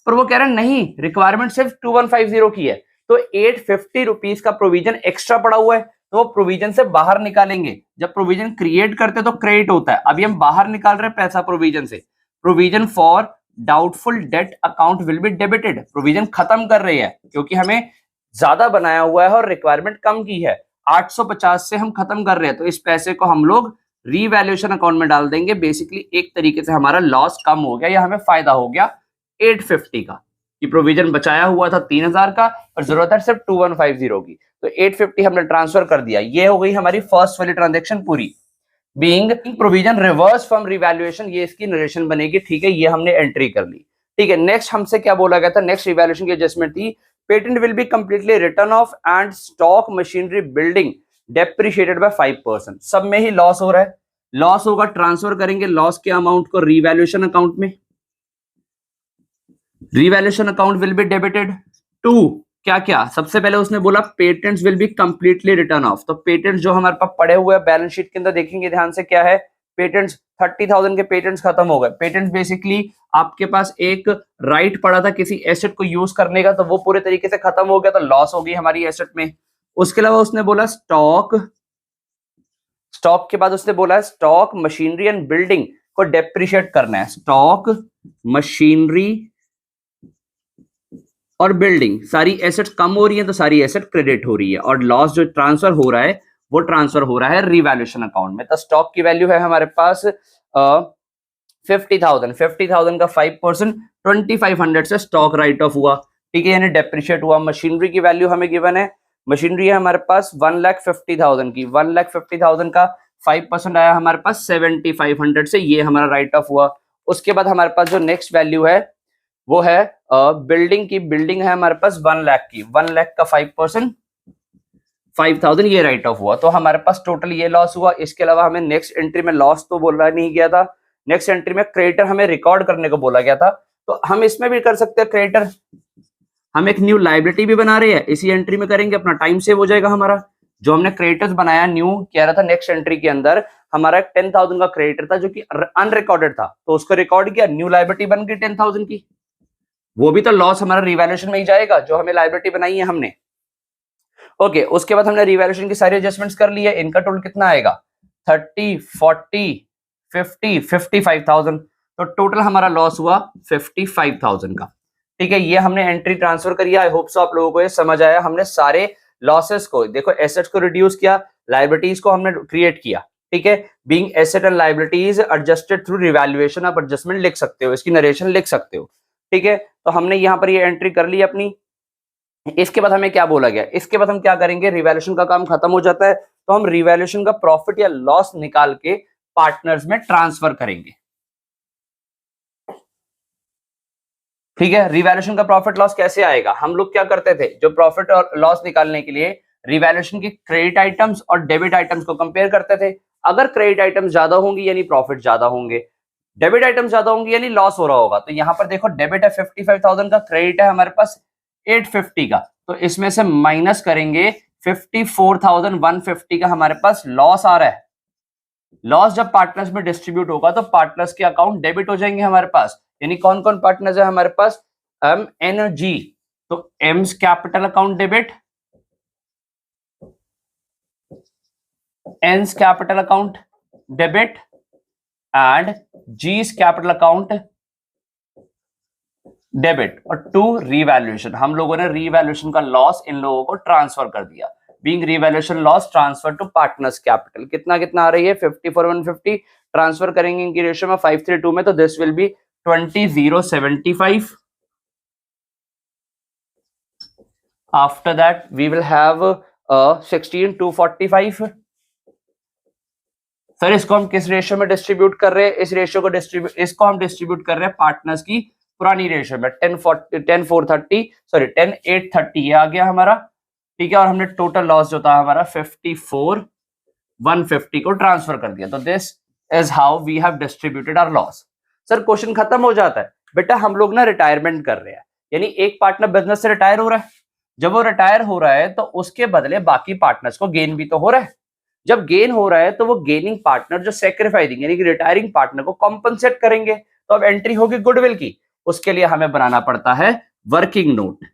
पर वो कह रहे हैं नहीं, रिक्वायरमेंट सिर्फ 2150 की है, तो 850 रुपीज का प्रोविजन एक्स्ट्रा पड़ा हुआ है, तो वो प्रोविजन से बाहर निकालेंगे। जब प्रोविजन क्रिएट करते तो क्रेडिट होता है, अभी हम बाहर निकाल रहे हैं पैसा प्रोविजन से, provision for doubtful debt account will be debited, provision खत्म कर रही है क्योंकि हमें ज्यादा बनाया हुआ है और रिक्वायरमेंट कम की है, 850 से हम खत्म कर रहे हैं, तो इस पैसे को हम लोग रीवैल्यूएशन अकाउंट में डाल देंगे। बेसिकली एक तरीके से हमारा लॉस कम हो गया या हमें फायदा हो गया 850 का, कि प्रोविजन बचाया हुआ था 3000 का और जरूरत है सिर्फ 2150 की, तो 850 हमने ट्रांसफर कर दिया। ये हो गई हमारी फर्स्ट वाली ट्रांजेक्शन पूरी। Being provision reverse from revaluation, ये इसकी नरेशन बनेगी। ठीक है, ये हमने एंट्री कर ली। ठीक है, नेक्स्ट हमसे क्या बोला गया था, नेक्स्ट रिवैल्यूएशन की एडजस्टमेंट थी, patent will be completely written off and stock machinery building depreciated by 5%। सब में ही लॉस हो रहा है, लॉस होगा, ट्रांसफर करेंगे लॉस के अमाउंट को रिवैल्यूएशन अकाउंट में, revaluation account will be debited to क्या क्या, सबसे पहले उसने बोला patents will be completely written off, तो पेटेंट्स जो हमारे पास पड़े हुए हैं बैलेंस शीट के अंदर देखेंगे ध्यान से, क्या है, पेटेंट्स 30,000 के पेटेंट्स खत्म हो गए। पेटेंट्स बेसिकली आपके पास एक राइट पड़ा था किसी एसेट को यूज करने का, तो वो पूरे तरीके से खत्म हो गया, तो लॉस हो गई हमारी एसेट में। उसके अलावा उसने बोला स्टॉक, स्टॉक के बाद उसने बोला स्टॉक मशीनरी एंड बिल्डिंग को डेप्रिशिएट करना है, स्टॉक मशीनरी और बिल्डिंग, सारी एसेट्स कम हो रही है तो सारी एसेट क्रेडिट हो रही है, और लॉस जो ट्रांसफर हो रहा है वो ट्रांसफर हो रहा है रिवैल्यूएशन अकाउंट में। तो स्टॉक की वैल्यू है हमारे पास 50,000 का 5% 2500 से स्टॉक राइट ऑफ हुआ। ठीक है, यानी डेप्रिशिएट हुआ। मशीनरी की वैल्यू हमें गिवन है, मशीनरी है हमारे पास 1,50,000 की, 1,50,000 का 5% आया हमारे पास 7,500 से, ये हमारा राइट ऑफ हुआ। उसके बाद हमारे पास जो नेक्स्ट वैल्यू है वो है बिल्डिंग की, बिल्डिंग है हमारे पास 1 लाख की, 1 लाख का 5% 5,000, ये राइट ऑफ हुआ, तो हमारे पास टोटल ये लॉस हुआ। इसके अलावा हमें नेक्स्ट एंट्री में लॉस तो बोला नहीं गया था, नेक्स्ट एंट्री में क्रेडिटर हमें रिकॉर्ड करने को बोला गया था, तो हम इसमें भी कर सकते हैं क्रेडिटर, हम एक न्यू लाइबिलिटी भी बना रहे हैं, इसी एंट्री में करेंगे, अपना टाइम सेव हो जाएगा हमारा। जो हमने क्रेडिटर्स बनाया न्यू कह रहा था नेक्स्ट एंट्री के अंदर, हमारा 10,000 का क्रेडिटर था जो कि अनरिकॉर्डेड था, तो उसको रिकॉर्ड किया, न्यू लाइबिलिटी बन गई 10,000 की, वो भी तो लॉस हमारा रिवैल्यूएशन में ही जाएगा जो हमें लाइबिलिटी बनाई है हमने। ओके, उसके बाद हमने रिवैल्यूएशन की सारी एडजस्टमेंट्स कर ली है, इनका टोटल कितना आएगा 30, 40, 50, 55,000, तो टोटल हमारा लॉस हुआ 55,000 का। ठीक है, ये हमने एंट्री ट्रांसफर करी। आई होप सो आप लोगों को ये समझ आया। हमने सारे लॉसेस को, देखो एसेट्स को रिड्यूस किया, लाइबिलिटीज को हमने क्रिएट किया। ठीक है, being asset and liabilities adjusted through revaluation, आप एडजस्टमेंट लिख सकते हो, इसकी नरेशन लिख सकते हो। ठीक है, तो हमने यहाँ पर ये एंट्री कर ली अपनी। इसके बाद हमें क्या बोला गया, इसके बाद हम क्या करेंगे, रिवैल्यूएशन का काम खत्म हो जाता है तो हम रिवैल्यूएशन का प्रॉफिट या लॉस निकाल के पार्टनर्स में ट्रांसफर करेंगे। ठीक है, रिवैल्यूएशन का प्रॉफिट लॉस कैसे आएगा? हम लोग क्या करते थे, जो प्रॉफिट और लॉस निकालने के लिए रिवैल्यूएशन की क्रेडिट आइटम्स और डेबिट आइटम्स को कंपेयर करते थे। अगर क्रेडिट आइटम्स ज्यादा होंगी यानी प्रॉफिट ज्यादा होंगे, डेबिट आइटम ज्यादा होंगी यानी लॉस हो रहा होगा। तो यहां पर देखो डेबिट है 55,000 का, क्रेडिट है हमारे पास 850 का, तो इसमें से माइनस करेंगे 54,150 का हमारे पास लॉस आ रहा है। लॉस जब पार्टनर्स में डिस्ट्रीब्यूट होगा तो पार्टनर्स के अकाउंट डेबिट हो जाएंगे हमारे पास। यानी कौन कौन पार्टनर्स है हमारे पास? एम एन जी, तो M's capital account debit, N's capital account debit and G's capital account debit. और टू रिवैल्यूएशन, हम लोगों ने रिवैल्यूएशन का लॉस इन लोगों को ट्रांसफर कर दिया। Being revaluation loss transfer to partners capital, कितना कितना आ रही है? 54,150 ट्रांसफर करेंगे इनकी रेशियो में 5:3 में, तो this will be 20,075। After that we will have 16,245। Sir इसको हम किस रेशियो में डिस्ट्रीब्यूट कर रहे हैं? इस रेशियो को इसको हम डिस्ट्रीब्यूट कर रहे हैं पार्टनर्स की पुरानी रेशियो में 10,830 ये आ गया हमारा। ठीक है, और हमने टोटल लॉस जो था हमारा 54,150 को ट्रांसफर कर दिया। तो this is how we have distributed our loss. Sir question खत्म हो जाता है। बेटा हम लोग ना रिटायरमेंट कर रहे हैं, यानी एक पार्टनर बिजनेस से रिटायर हो रहा है। जब वो रिटायर हो रहा है तो उसके बदले बाकी पार्टनर्स को गेन भी तो हो रहा है। जब गेन हो रहा है तो वो गेनिंग पार्टनर जो सैक्रिफाइसिंग यानी कि रिटायरिंग पार्टनर को कॉम्पनसेट करेंगे। तो अब एंट्री होगी गुडविल की, उसके लिए हमें बनाना पड़ता है वर्किंग नोट।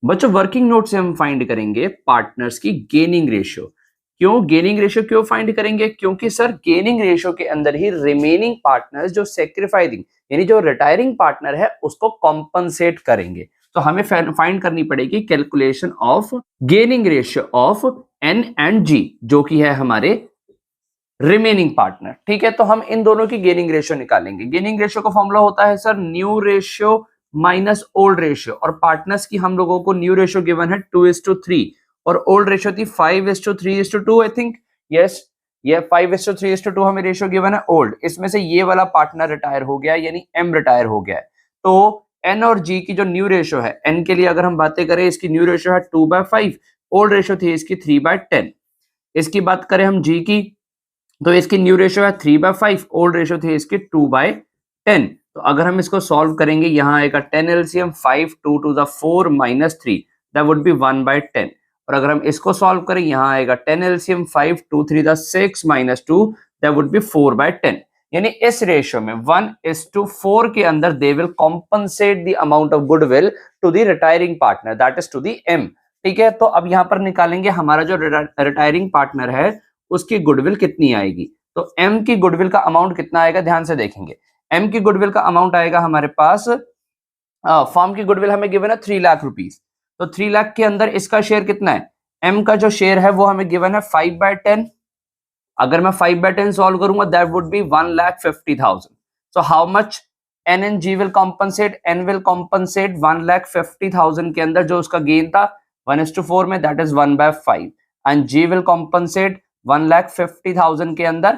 बच्चों वर्किंग नोट से हम फाइंड करेंगे पार्टनर्स की गेनिंग रेशियो। क्यों गेनिंग रेशियो क्यों फाइंड करेंगे? क्योंकि सर गेनिंग रेशियो के अंदर ही रिमेनिंग पार्टनर्स जो सैक्रिफाइसिंग यानी जो रिटायरिंग पार्टनर है उसको कॉम्पनसेट करेंगे। तो हमें फाइंड करनी पड़ेगी calculation of gaining ratio of N and G, जो कि है हमारे रिमेनिंग पार्टनर। ठीक है, तो हम इन दोनों की गेनिंग रेशियो निकालेंगे। गेनिंग रेशियो का फॉर्मूला होता है sir new ratio minus old ratio, और पार्टनर्स की हम लोगों को न्यू रेशियो गिवन है 2:3 और ओल्ड रेशियो थी 5:3:2 आई थिंक। यस, ये 5:3:2 हमें रेशियो गिवन है ओल्ड। इसमें से ये वाला पार्टनर रिटायर हो गया यानी एम रिटायर हो गया है। तो एन और जी की जो न्यू रेशियो है, एन के लिए अगर हम बातें करें इसकी न्यू रेशियो है 2/5, ओल्ड रेशियो थी इसकी 3/10। इसकी बात करें हम जी की तो इसकी न्यू रेशियो है 3/5, ओल्ड रेशियो थी इसकी 2/10। तो अगर हम इसको सॉल्व करेंगे यहाँ आएगा 10 LCM 5 2 to the 4 - 3 that would B 1/10। और अगर हम इसको सॉल्व करें यहाँ आएगा 10 LCM 5 2 3 the 6 - 2 that would be 4/10। यानी इस रेशियो में 1:4 के अंदर they will compensate the amount of goodwill to the retiring partner that is to the M. ठीक है, तो अब यहाँ पर निकालेंगे हमारा जो रिटायरिंग पार्टनर है उसकी गुडविल कितनी आएगी। तो एम की गुडविल का अमाउंट कितना आएगा ध्यान से देखेंगे। एम की गुडविल का अमाउंट आएगा हमारे पास, फर्म की गुडविल हमें गिवन है 3 लाख रुपीस। तो 3 लाख के अंदर इसका शेयर कितना है? एम का जो शेयर है वो हमें गिवन है 5/10। अगर मैं 5/10 सॉल्व करूंगा that would be 1,50,000। So how much N and G will compensate? N will compensate 1,50,000 के अंदर जो उसका गेन था 1:4 में, that is 1/5, and G will compensate 1,50,000 के अंदर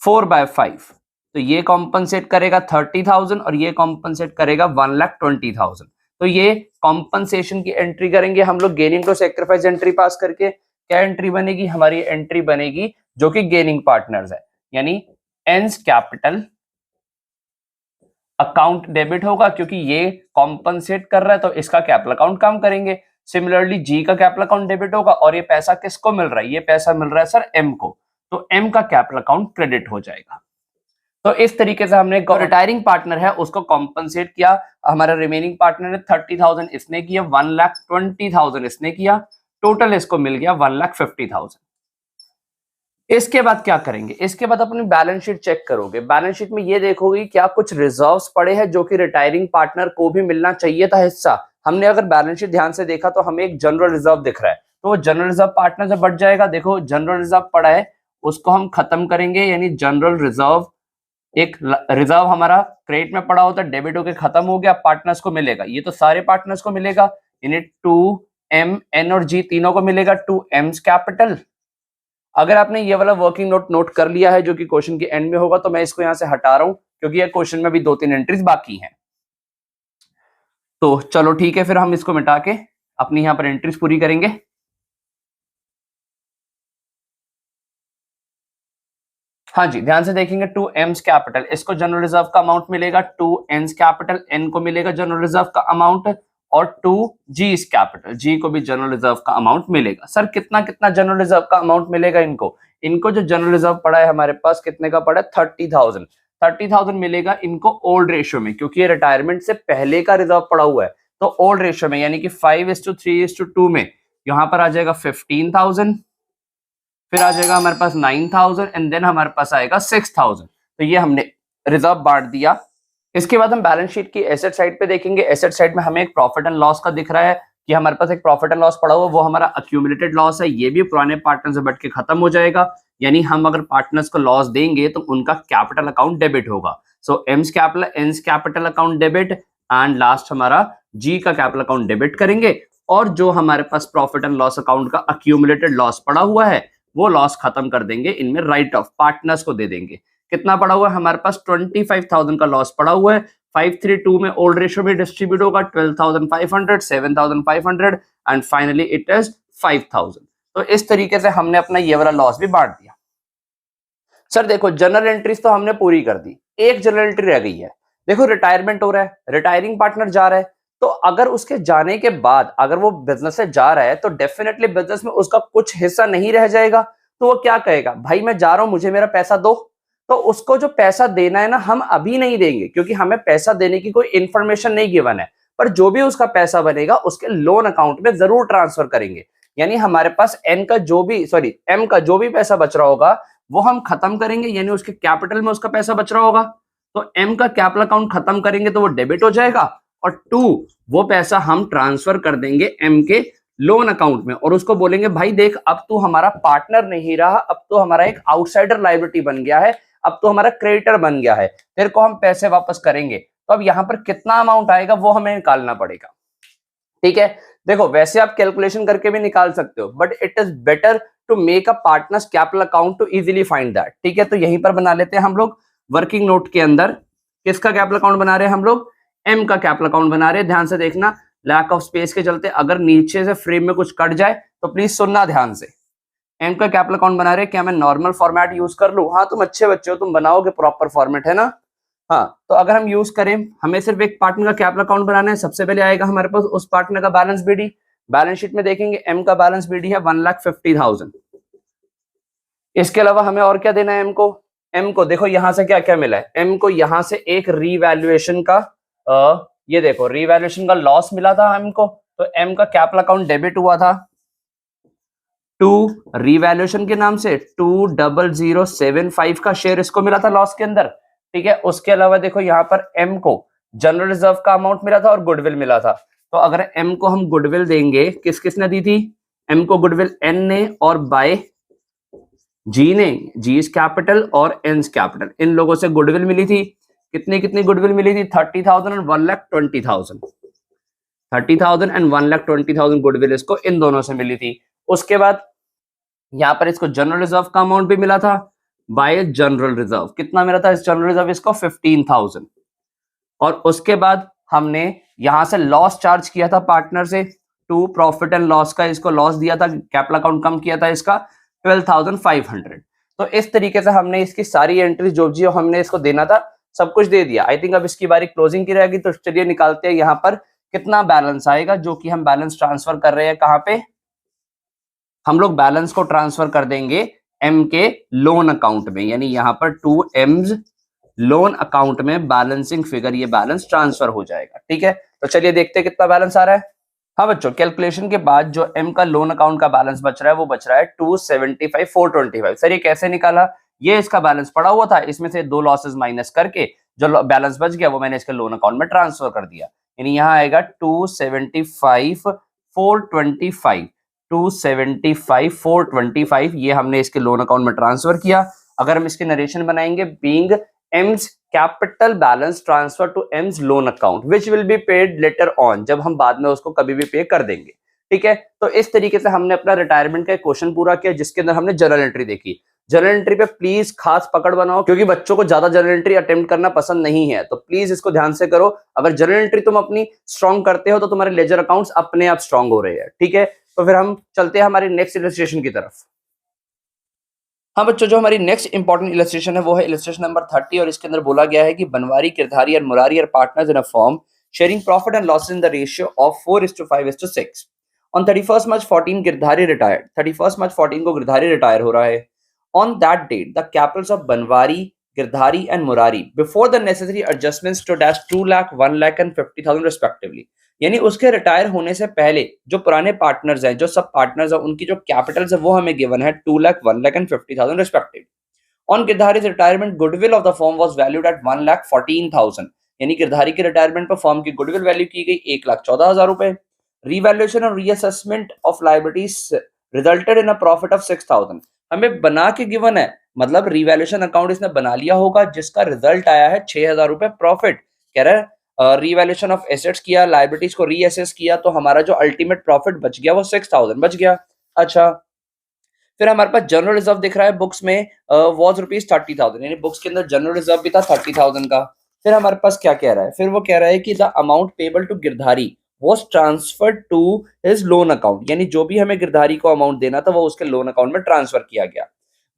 4/5। तो ये कॉम्पनसेट करेगा 30,000 और ये कॉम्पनसेट करेगा 1,20,000। तो ये कॉम्पनसेशन की एंट्री करेंगे हम लोग gaining to sacrifice entry pass करके। क्या एंट्री बनेगी? हमारी एंट्री बनेगी जो कि गेनिंग पार्टनर्स है, यानी एन्स कैपिटल अकाउंट डेबिट होगा क्योंकि ये कॉम्पनसेट कर रहा है तो इसका कैपिटल अकाउंट काम करेंगे। सिमिलरली जी का कैपिटल अकाउंट डेबिट होगा और ये पैसा किसको मिल रहा है? ये पैसा मिल रहा है सर एम को, तो एम का कैपिटल अकाउंट क्रेडिट हो जाएगा। तो इस तरीके से हमने रिटायरिंग पार्टनर है उसको कॉम्पनसेट किया। हमारा रिमेनिंग पार्टनर ने 30,000 इसने किया, 1,20,000 इसने किया, टोटल इसको मिल गया 1,50,000। इसके बाद क्या करेंगे? इसके बाद अपनी बैलेंस शीट चेक करोगे। बैलेंस शीट में ये देखोगे क्या कुछ रिजर्व्स पड़े हैं जो कि रिटायरिंग पार्टनर को भी मिलना चाहिए था हिस्सा। हमने अगर बैलेंस शीट ध्यान से देखा तो हमें एक जनरल रिजर्व दिख रहा है, तो वो जनरल रिजर्व पार्टनर से बढ़ जाएगा। देखो जनरल रिजर्व पड़ा है उसको हम खत्म करेंगे, यानी जनरल रिजर्व एक रिजर्व हमारा क्रेडिट में पड़ा होता है, डेबिट होकर खत्म हो गया, पार्टनर्स को मिलेगा। ये तो सारे पार्टनर्स को मिलेगा, यानी 2 एम एन और जी तीनों को मिलेगा 2 एम्स कैपिटल अगर आपने ये वाला वर्किंग नोट नोट कर लिया है जो कि क्वेश्चन के एंड में होगा, तो मैं इसको यहां से हटा रहा हूं क्योंकि ये क्वेश्चन में भी 2-3 एंट्रीज बाकी हैं। तो चलो ठीक है, फिर हम इसको मिटा के अपनी यहां पर एंट्रीज पूरी करेंगे। हाँ जी, ध्यान से देखेंगे, टू एम्स कैपिटल, इसको जनरल रिजर्व का अमाउंट मिलेगा, टू एन्स कैपिटल, एन को मिलेगा जनरल रिजर्व का अमाउंट, और टू जी कैपिटल, जी को भी जनरल रिजर्व का अमाउंट मिलेगा। सर कितना कितना जनरल रिजर्व का अमाउंट मिलेगा इनको? इनको जो जनरल रिजर्व पड़ा है हमारे पास, कितने का पड़ा है? 30,000। 30,000 मिलेगा इनको ओल्ड रेशियो में, क्योंकि ये रिटायरमेंट से पहले का रिजर्व पड़ा हुआ है, तो ओल्ड रेशियो में, यानी कि 5:3:2 में यहाँ पर आ जाएगा 15,000, फिर आ जाएगा हमारे पास 9,000 एंड देन हमारे पास आएगा 6,000। तो ये हमने रिजर्व बांट दिया। इसके बाद हम बैलेंस शीट की एसेट साइड पे देखेंगे। एसेट साइड में हमें एक प्रॉफिट एंड लॉस का दिख रहा है कि हमारे पास एक प्रॉफिट एंड लॉस पड़ा हुआ, वो हमारा अक्यूमुलेटेड लॉस है। ये भी पुराने पार्टनर से बढ़ के खत्म हो जाएगा, यानी हम अगर पार्टनर्स को लॉस देंगे तो उनका कैपिटल अकाउंट डेबिट होगा। So M's capital, N's capital account debit, and last हमारा जी का कैपिटल अकाउंट डेबिट करेंगे, और जो हमारे पास प्रॉफिट एंड लॉस अकाउंट का अक्यूमुलेटेड लॉस पड़ा हुआ है वो लॉस खत्म कर देंगे, इनमें राइट ऑफ पार्टनर्स को दे देंगे। कितना पड़ा हुआ है हमारे पास? 25,000 का लॉस पड़ा हुआ है। 5:3:2 में ओल्ड रेशियो में डिस्ट्रीब्यूट होगा, 12,500, 7,500 एंड फाइनली इट इज 5,000। तो इस तरीके से हमने अपना ये वाला लॉस भी बांट दिया। सर देखो, जनरल एंट्रीज तो हमने पूरी कर दी, एक जनरल एंट्री रह गई है। देखो रिटायरमेंट हो रहा है, रिटायरिंग पार्टनर जा रहा है, तो अगर उसके जाने के बाद अगर वो बिजनेस से जा रहा है तो डेफिनेटली बिजनेस में उसका कुछ हिस्सा नहीं रह जाएगा। तो वो क्या कहेगा? भाई मैं जा रहा हूं, मुझे मेरा पैसा दो। तो उसको जो पैसा देना है ना, हम अभी नहीं देंगे क्योंकि हमें पैसा देने की कोई इंफॉर्मेशन नहीं गिवन है, पर जो भी उसका पैसा बनेगा उसके लोन अकाउंट में जरूर ट्रांसफर करेंगे। यानी हमारे पास एम का जो भी पैसा बच रहा होगा वो हम खत्म करेंगे, यानी उसके कैपिटल में उसका पैसा बच रहा होगा, तो एम का कैपिटल अकाउंट खत्म करेंगे तो वो डेबिट हो जाएगा, और टू वो पैसा हम ट्रांसफर कर देंगे एम के लोन अकाउंट में, और उसको बोलेंगे भाई देख, अब तू हमारा पार्टनर नहीं रहा, अब तो हमारा एक आउटसाइडर लायबिलिटी बन गया है, अब तो हमारा क्रेडिटर बन गया है, तेरे को हम पैसे वापस करेंगे। तो अब यहाँ पर कितना अमाउंट आएगा वो हमें निकालना पड़ेगा। ठीक है, देखो वैसे आप कैलकुलेशन करके भी निकाल सकते हो, but it is better to make a partners capital account to easily find that. ठीक है, तो यहीं पर बना लेते हैं हम लोग वर्किंग नोट के अंदर। किसका कैपिटल अकाउंट बना रहे हैं हम लोग? एम का कैपिटल अकाउंट बना रहे हैं। ध्यान से देखना, लैक ऑफ स्पेस के चलते अगर नीचे से फ्रेम में कुछ कट जाए तो प्लीज सुनना ध्यान से। एम का कैपिटल अकाउंट बना रहे हैं, क्या मैं नॉर्मल फॉर्मेट यूज कर लूं? हाँ, तुम अच्छे बच्चे हो, तुम बनाओगे प्रॉपर फॉर्मेट, है ना? हाँ, तो अगर हम यूज करें, हमें सिर्फ एक पार्टनर का कैपिटल अकाउंट बनाना है। सबसे पहले आएगा हमारे पास उस पार्टनर का बैलेंस बीडी। बैलेंस शीट में देखेंगे एम का बैलेंस बीडी है 1,50,000। इसके अलावा हमें और क्या देना है एम को? एम को देखो यहां से क्या क्या मिला है। एम को यहां से एक रीवैल्यूएशन का ये देखो रीवैल्यूएशन का लॉस मिला था एम को, तो एम का कैपिटल अकाउंट डेबिट हुआ था टू रीवैल्यूएशन के नाम से 2,0075 का शेयर इसको मिला था लॉस के अंदर। ठीक है, उसके अलावा देखो यहाँ पर एम को जनरल रिजर्व का अमाउंट मिला था और गुडविल मिला था। तो अगर एम को हम गुडविल देंगे, किस किसने दी थी एम को गुडविल? एन ने और बाय जी ने, जी इज कैपिटल और एन्स कैपिटल, इन लोगों से गुडविल मिली थी। कितनी कितनी गुडविल मिली थी? 30,000 एंड 1,20,000। 30,000 एंड 1,20,000 गुडविल इसको इन दोनों से मिली थी। उसके बाद यहाँ पर इसको जनरल रिजर्व का अमाउंट भी मिला था बाय जनरल रिजर्व। कितना मिला था इस जनरल रिजर्व इसको? 15,000। और उसके बाद हमने यहां से लॉस चार्ज किया था पार्टनर से, टू प्रॉफिट एंड लॉस का इसको लॉस दिया था, कैपिटल अकाउंट कम किया था इसका 12,500। तो इस तरीके से हमने इसकी सारी एंट्रीज जो हमने इसको देना था सब कुछ दे दिया। आई थिंक अब इसकी बारी क्लोजिंग की रहेगी, तो चलिए निकालते हैं यहाँ पर कितना बैलेंस आएगा, जो कि हम बैलेंस ट्रांसफर कर रहे हैं कहाँ पे? हम लोग बैलेंस को ट्रांसफर कर देंगे एम के लोन अकाउंट में, यानी यहाँ पर टू एम्स लोन अकाउंट में बैलेंसिंग फिगर ये बैलेंस ट्रांसफर हो जाएगा। ठीक है, तो चलिए देखते हैं कितना बैलेंस आ रहा है। हाँ बच्चों, कैलकुलेशन के बाद जो एम का लोन अकाउंट का बैलेंस बच रहा है वो बच रहा है 275,425। सर ये कैसे निकाला? ये इसका बैलेंस पड़ा हुआ था, इसमें से दो लॉसेस माइनस करके जो बैलेंस बच गया वो मैंने इसके लोन अकाउंट में ट्रांसफर कर दिया। यानी यहाँ आएगा 275,425, 275,425 ये हमने इसके लोन अकाउंट में ट्रांसफर किया। अगर हम इसके नरेशन बनाएंगे, being M's capital balance transfer to M's loan account which will be paid later on, जब हम बाद में उसको कभी भी पे कर देंगे। ठीक है। तो इस तरीके से हमने अपना रिटायरमेंट का क्वेश्चन पूरा किया जिसके अंदर हमने जर्नल एंट्री देखी। जर्नल एंट्री पे प्लीज खास पकड़ बनाओ क्योंकि बच्चों को ज्यादा जर्नल एंट्री अटेम्प्ट करना पसंद नहीं है, तो प्लीज इसको ध्यान से करो। अगर जर्नल एंट्री तुम अपनी स्ट्रॉन्ग करते हो तो तुम्हारे लेजर अकाउंट्स अपने आप स्ट्रॉन्ग हो रहे हैं, ठीक है। तो फिर हम चलते हैं हमारी नेक्स्ट इलस्ट्रेशन की तरफ। हाँ बच्चों, जो हमारी नेक्स्ट इंपॉर्टेंट इलस्ट्रेशन है वो है इलस्ट्रेशन नंबर 30 और इसके अंदर बोला गया है कि बनवारी, गिरधारी और Murari are partners in a firm sharing profit and loss in the ratio of 4:5:6। On 31st March 14 Girdhari retired. 31st March 14 को गिरधारी रिटायर हो रहा है। On that date the capitals of Banwari, Girdhari and Murari before the necessary adjustments stood as 2 lakh, 1 lakh and 50,000 respectively. यानी उसके retire होने से पहले जो पुराने पार्टनर्स हैं, जो सब पार्टनर्स हैं, उनकी जो कैपिटल्स है वो हमें गिवन है 2 lakh, 1 lakh and 50,000 respectively. On Girdhari's retirement goodwill of the firm was valued at 1,14,000। यानी गिरधारी के रिटायरमेंट पर फर्म की गुडविल वैल्यू की गई 1,14,000 रुपए। रिवैल्यूएशन और reassessment of liabilities resulted in a profit of 6,000। हमें बना के गिवन है, मतलब रिवैल्यूएशन अकाउंट इसने बना लिया होगा जिसका रिजल्ट आया है 6,000 रुपए प्रॉफिट। कह रहा है रिवैल्यूएशन ऑफ एसेट्स किया, लायबिलिटीज को रीअसेस किया, तो हमारा जो अल्टीमेट प्रॉफिट बच गया वो 6,000 बच गया। अच्छा, फिर हमारे पास जनरल रिजर्व दिख रहा है बुक्स में वॉज ₹30,000, यानी बुक्स के अंदर जनरल रिजर्व भी था 30,000 का। फिर हमारे पास क्या कह रहा है, फिर वो कह रहा है कि the amount payable to Girdhari was transferred to his loan account, यानी जो भी हमें गिरधारी को अमाउंट देना था वो उसके लोन अकाउंट में ट्रांसफर किया गया।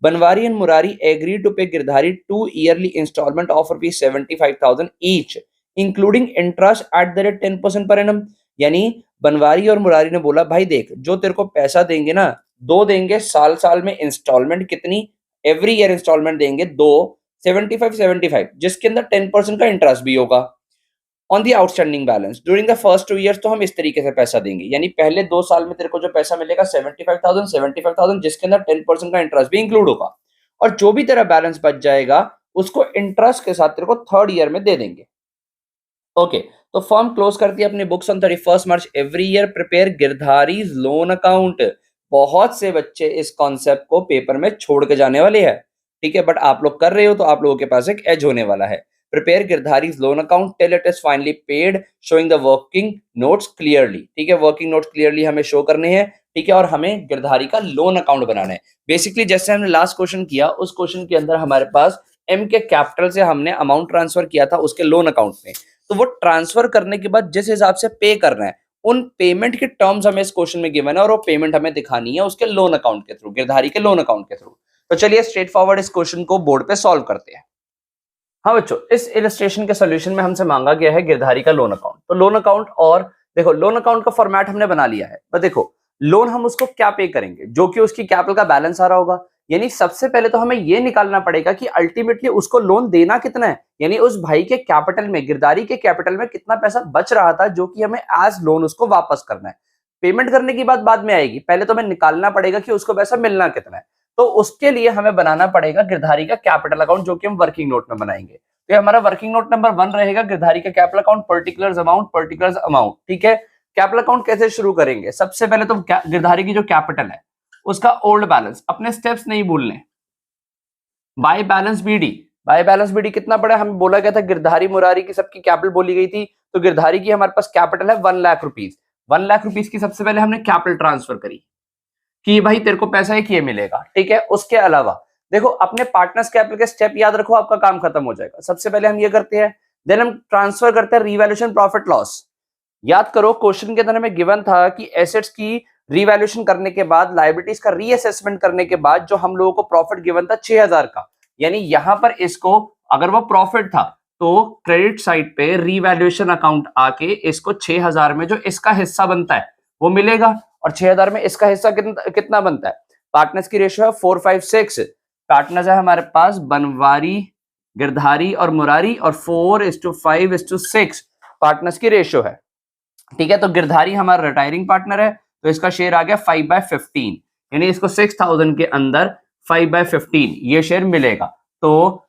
Banwari and Murari agree to pay Girdhari 2 yearly instalment of ₹75,000 each including interest at the rate 10% per annum. यानी बनवारी और मुरारी ने बोला भाई देख, जो तेरे को पैसा देंगे ना, दो देंगे साल साल में इंस्टॉलमेंट, कितनी, एवरी ईयर इंस्टॉलमेंट देंगे दो, 75 जिसके अंदर 10% का इंटरेस्ट भी होगा on the outstanding balance during the first 2 years. तो हम इस तरीके से पैसा देंगे, यानी पहले 2 साल में तेरे को जो पैसा मिलेगा 75,000 जिसके अंदर 10% का इंटरेस्ट भी इंक्लूड होगा, और जो भी तेरा बैलेंस बच जाएगा उसको इंटरेस्ट के साथ तेरे को 3rd ईयर में दे देंगे। ओके, तो फर्म क्लोज करती है अपनी books on 31st March every year prepare Girdhari's loan account. बहुत से बच्चे इस कॉन्सेप्ट को पेपर में छोड़ के जाने वाले हैं, ठीक है, बट आप लोग कर रहे हो तो आप लोगों के पास एक एज होने वाला है। Prepare Girdhari's loan account till it is finally paid showing the working notes clearly. ठीक है, वर्किंग नोट्स क्लियरली हमें शो करने हैं, ठीक है, और हमें गिरधारी का लोन अकाउंट बनाना है। बेसिकली जैसे हमने लास्ट क्वेश्चन किया, उस क्वेश्चन के अंदर हमारे पास एम के कैपिटल से हमने अमाउंट ट्रांसफर किया था उसके लोन अकाउंट में, तो वो ट्रांसफर करने के बाद जिस हिसाब से पे करना है उन पेमेंट के टर्म्स हमें इस क्वेश्चन में गिवन है, और वो पेमेंट हमें दिखानी है उसके लोन अकाउंट के थ्रू, गिरधारी के लोन अकाउंट के थ्रू। तो चलिए स्ट्रेट फॉरवर्ड इस क्वेश्चन को बोर्ड पे सॉल्व करते हैं। हाँ बच्चों, इस इलस्ट्रेशन के सोल्यूशन में हमसे मांगा गया है गिरधारी का लोन अकाउंट। तो लोन अकाउंट, और देखो लोन अकाउंट का फॉर्मेट हमने बना लिया है, पर देखो लोन हम उसको क्या पे करेंगे, जो कि उसकी कैपिटल का बैलेंस आ रहा होगा। यानी सबसे पहले तो हमें ये निकालना पड़ेगा कि अल्टीमेटली उसको लोन देना कितना है, यानी उस भाई के कैपिटल में, गिरधारी के कैपिटल में कितना पैसा बच रहा था जो कि हमें एज लोन उसको वापस करना है। पेमेंट करने की बात बाद में आएगी, पहले तो हमें निकालना पड़ेगा कि उसको पैसा मिलना कितना है। तो उसके लिए हमें बनाना पड़ेगा गिरधारी का कैपिटल अकाउंट, जो कि हम वर्किंग नोट में बनाएंगे। तो हमारा वर्किंग नोट नंबर 1 रहेगा गिरधारी का कैपिटल अकाउंट, पर्टिकुलर्स अमाउंट, ठीक है। कैपिटल अकाउंट कैसे शुरू करेंगे, सबसे पहले तो गिरधारी की जो कैपिटल है उसका ओल्ड बैलेंस, अपने स्टेप्स नहीं भूलने, by balance BD. By balance BD कितना पड़ा, हमें बोला गया था गिरधारी मुरारी की सबकी कैपिटल बोली गई थी, तो गिरधारी की हमारे पास कैपिटल है 1 लाख रुपीज। 1 लाख रुपीज की सबसे पहले हमने कैपिटल ट्रांसफर करी कि भाई तेरे को पैसा एक ये मिलेगा, ठीक है। उसके अलावा देखो अपने पार्टनर्स कैपिटल के स्टेप याद रखो, आपका काम खत्म हो जाएगा। सबसे पहले हम ये करते हैं, देन हम ट्रांसफर करते हैं रिवैल्यूएशन प्रॉफिट लॉस। याद करो क्वेश्चन के अंदर हमें गिवन था कि एसेट्स की रिवैल्यूएशन करने के बाद, लायबिलिटीज का रीअसेसमेंट करने के बाद जो हम लोगों को प्रॉफिट गिवन था 6,000 का, यानी यहां पर इसको अगर वो प्रॉफिट था तो क्रेडिट साइड पे रिवैल्यूएशन अकाउंट आके इसको 6,000 में जो इसका हिस्सा बनता है वो मिलेगा, और 6,000 में इसका हिस्सा कितना बनता है। पार्टनर्स की रेशियो है 4:5:6। पार्टनर्स है हमारे पास बनवारी, गिरधारी और मुरारी, और 4:5:6 पार्टनर्स की रेशियो है, ठीक है। तो गिरधारी हमारा रिटायरिंग पार्टनर है, तो इसका शेयर आ गया 5/15, यानी इसको 6,000 के अंदर 5/15 ये शेयर मिलेगा। तो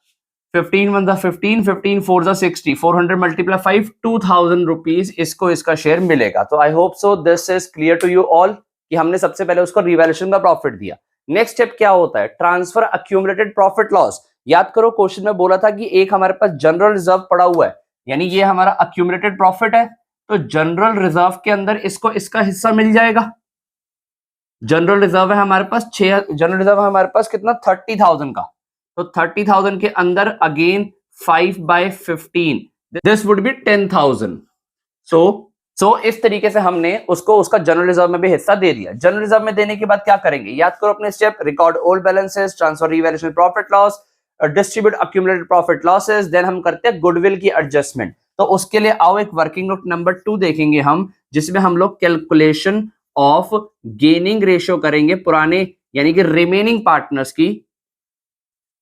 15 1 15, 15 4 60, 400 मल्टीप्लाई 5, 2,000 रुपीज इसको इसका शेयर मिलेगा। तो I hope so this is clear to you all कि हमने सबसे पहले उसको रिवैल्यूएशन का प्रॉफिट दिया। नेक्स्ट स्टेप क्या होता है, ट्रांसफर अक्यूमुलेटेड प्रॉफिट लॉस। याद करो क्वेश्चन में बोला था कि एक हमारे पास जनरल रिजर्व पड़ा हुआ है, यानी ये हमारा अक्यूमुलेटेड प्रॉफिट है, तो जनरल रिजर्व के अंदर इसको इसका हिस्सा मिल जाएगा। जनरल रिजर्व है हमारे पास जनरल रिजर्व है हमारे पास कितना 30,000 का, तो 30,000 के अंदर अगेन 5/15 दिस वुड बी 10,000। सो इस तरीके से हमने उसको उसका जनरल रिजर्व में भी हिस्सा दे दिया। जनरल रिजर्व में देने के बाद क्या करेंगे, याद करो अपने step, record old balances, transfer revaluation profit loss, distribute accumulated profit losses, then हम करते हैं गुडविल की एडजस्टमेंट। तो उसके लिए आओ एक वर्किंग नोट नंबर 2 देखेंगे हम, जिसमें हम लोग कैलकुलेशन ऑफ गेनिंग रेशियो करेंगे पुराने यानी कि रिमेनिंग पार्टनर्स की,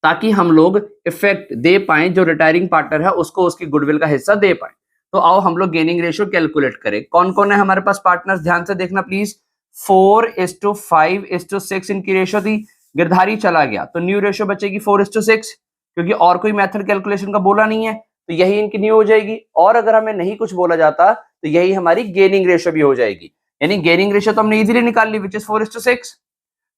ताकि हम लोग इफेक्ट दे पाए जो रिटायरिंग पार्टनर है उसको उसकी गुडविल का हिस्सा दे पाए। तो आओ हम लोग गेनिंग रेशियो कैलकुलेट करें। कौन कौन है हमारे पास पार्टनर्स, ध्यान से देखना प्लीज। 4:5:6 इनकी रेशियो थी, गिरधारी चला गया तो न्यू रेशियो बचेगी 4:6, क्योंकि और कोई मेथड कैलकुलेशन का बोला नहीं है, तो यही इनकी न्यू हो जाएगी। और अगर हमें नहीं कुछ बोला जाता तो यही हमारी गेनिंग रेशियो भी हो जाएगी, यानी गेनिंग रेशियो तो हमने इजीली निकाल ली विच इज 4:6।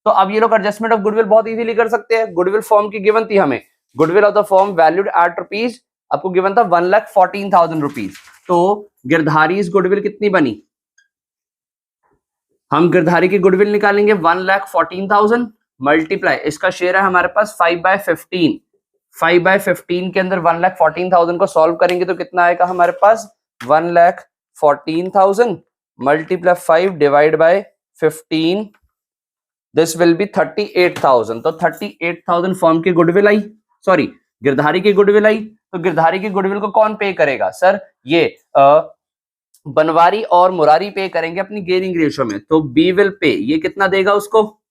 तो अब ये लोग एडजस्टमेंट ऑफ गुडविल बहुत इजीली कर सकते हैं। गुडविल फॉर्म की गिवन थी हमें, goodwill of the form valued at rupees, आपको गिवन था 1,14,000 रुपीज। तो गिरधारी गुडविल कितनी बनी, हम गिरधारी की गुडविल निकालेंगे 1,14,000 मल्टीप्लाई, इसका शेयर है हमारे पास 5/15। 5/15 के अंदर 1,14,000 को सॉल्व करेंगे तो कितना आएगा हमारे पास 1,14,000 multiply 5 divide by 15, this will B 38,000। तो 38,000 फॉर्म की गुडविल आई, सॉरी गिरधारी की गुडविल आई। तो गिरधारी की गुडविल को कौन पे करेगा सर, ये बनवारी और मुरारी पे करेंगे अपनी गेनिंग रेशियो में। तो बी विल पे, ये कितना देगा उसको,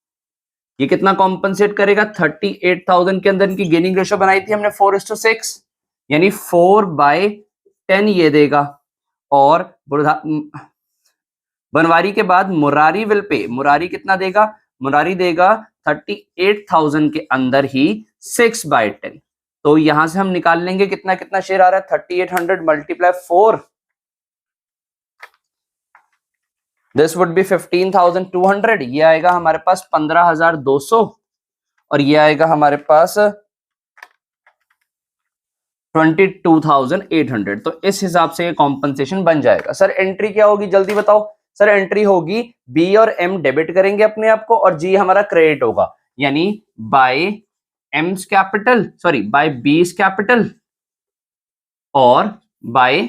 ये कितना कॉम्पनसेट करेगा, 38,000 के अंदर इनकी गेनिंग रेशियो बनाई थी हमने 4:6, यानी 4/10 ये देगा। और बनवारी के बाद मुरारी विल पे, मुरारी कितना देगा, मुरारी देगा 38,000 के अंदर ही 6/10। तो यहां से हम निकाल लेंगे कितना कितना शेयर आ रहा है, 3800 मल्टीप्लाई 4, दिस वुड बी 15,200, ये आएगा हमारे पास 15,200, और ये आएगा हमारे पास 22,800। तो इस हिसाब से ये कॉम्पनसेशन बन जाएगा। सर एंट्री क्या होगी जल्दी बताओ। सर एंट्री होगी बी और एम डेबिट करेंगे अपने आप को, और जी हमारा क्रेडिट होगा, यानी by M's capital, sorry by B's capital और बाय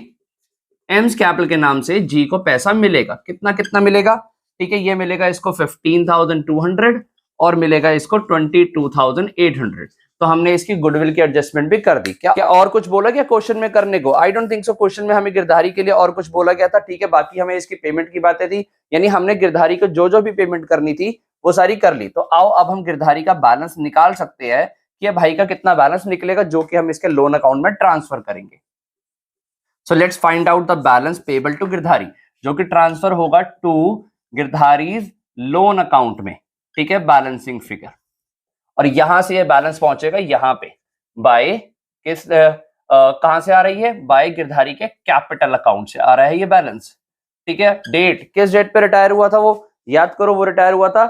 एम्स कैपिटल के नाम से जी को पैसा मिलेगा। कितना कितना मिलेगा, ठीक है, ये मिलेगा इसको 15,200 और मिलेगा इसको 22,800। तो हमने इसकी गुडविल की एडजस्टमेंट भी कर दी। क्या और कुछ बोला गया क्वेश्चन में करने को? I don't think so, question में हमें गिरधारी के लिए और कुछ बोला गया था, ठीक है। बाकी हमें इसकी पेमेंट की बातें थी, यानी हमने गिरधारी को जो जो भी पेमेंट करनी थी वो सारी कर ली। तो आओ अब हम गिरधारी का बैलेंस निकाल सकते हैं कि भाई का कितना बैलेंस निकलेगा, जो कि हम इसके लोन अकाउंट में ट्रांसफर करेंगे। So let's find out the balance payable to Girdhari, जो कि ट्रांसफर होगा टू गिरधारीज लोन अकाउंट में, ठीक है, बैलेंसिंग फिगर। और यहां से ये बैलेंस पहुंचेगा यहाँ पे बाय किस कहां से आ रही है, बाय गिरधारी के कैपिटल अकाउंट से आ रहा है ये बैलेंस, ठीक है। डेट, किस डेट पे रिटायर हुआ था वो, याद करो, वो रिटायर हुआ था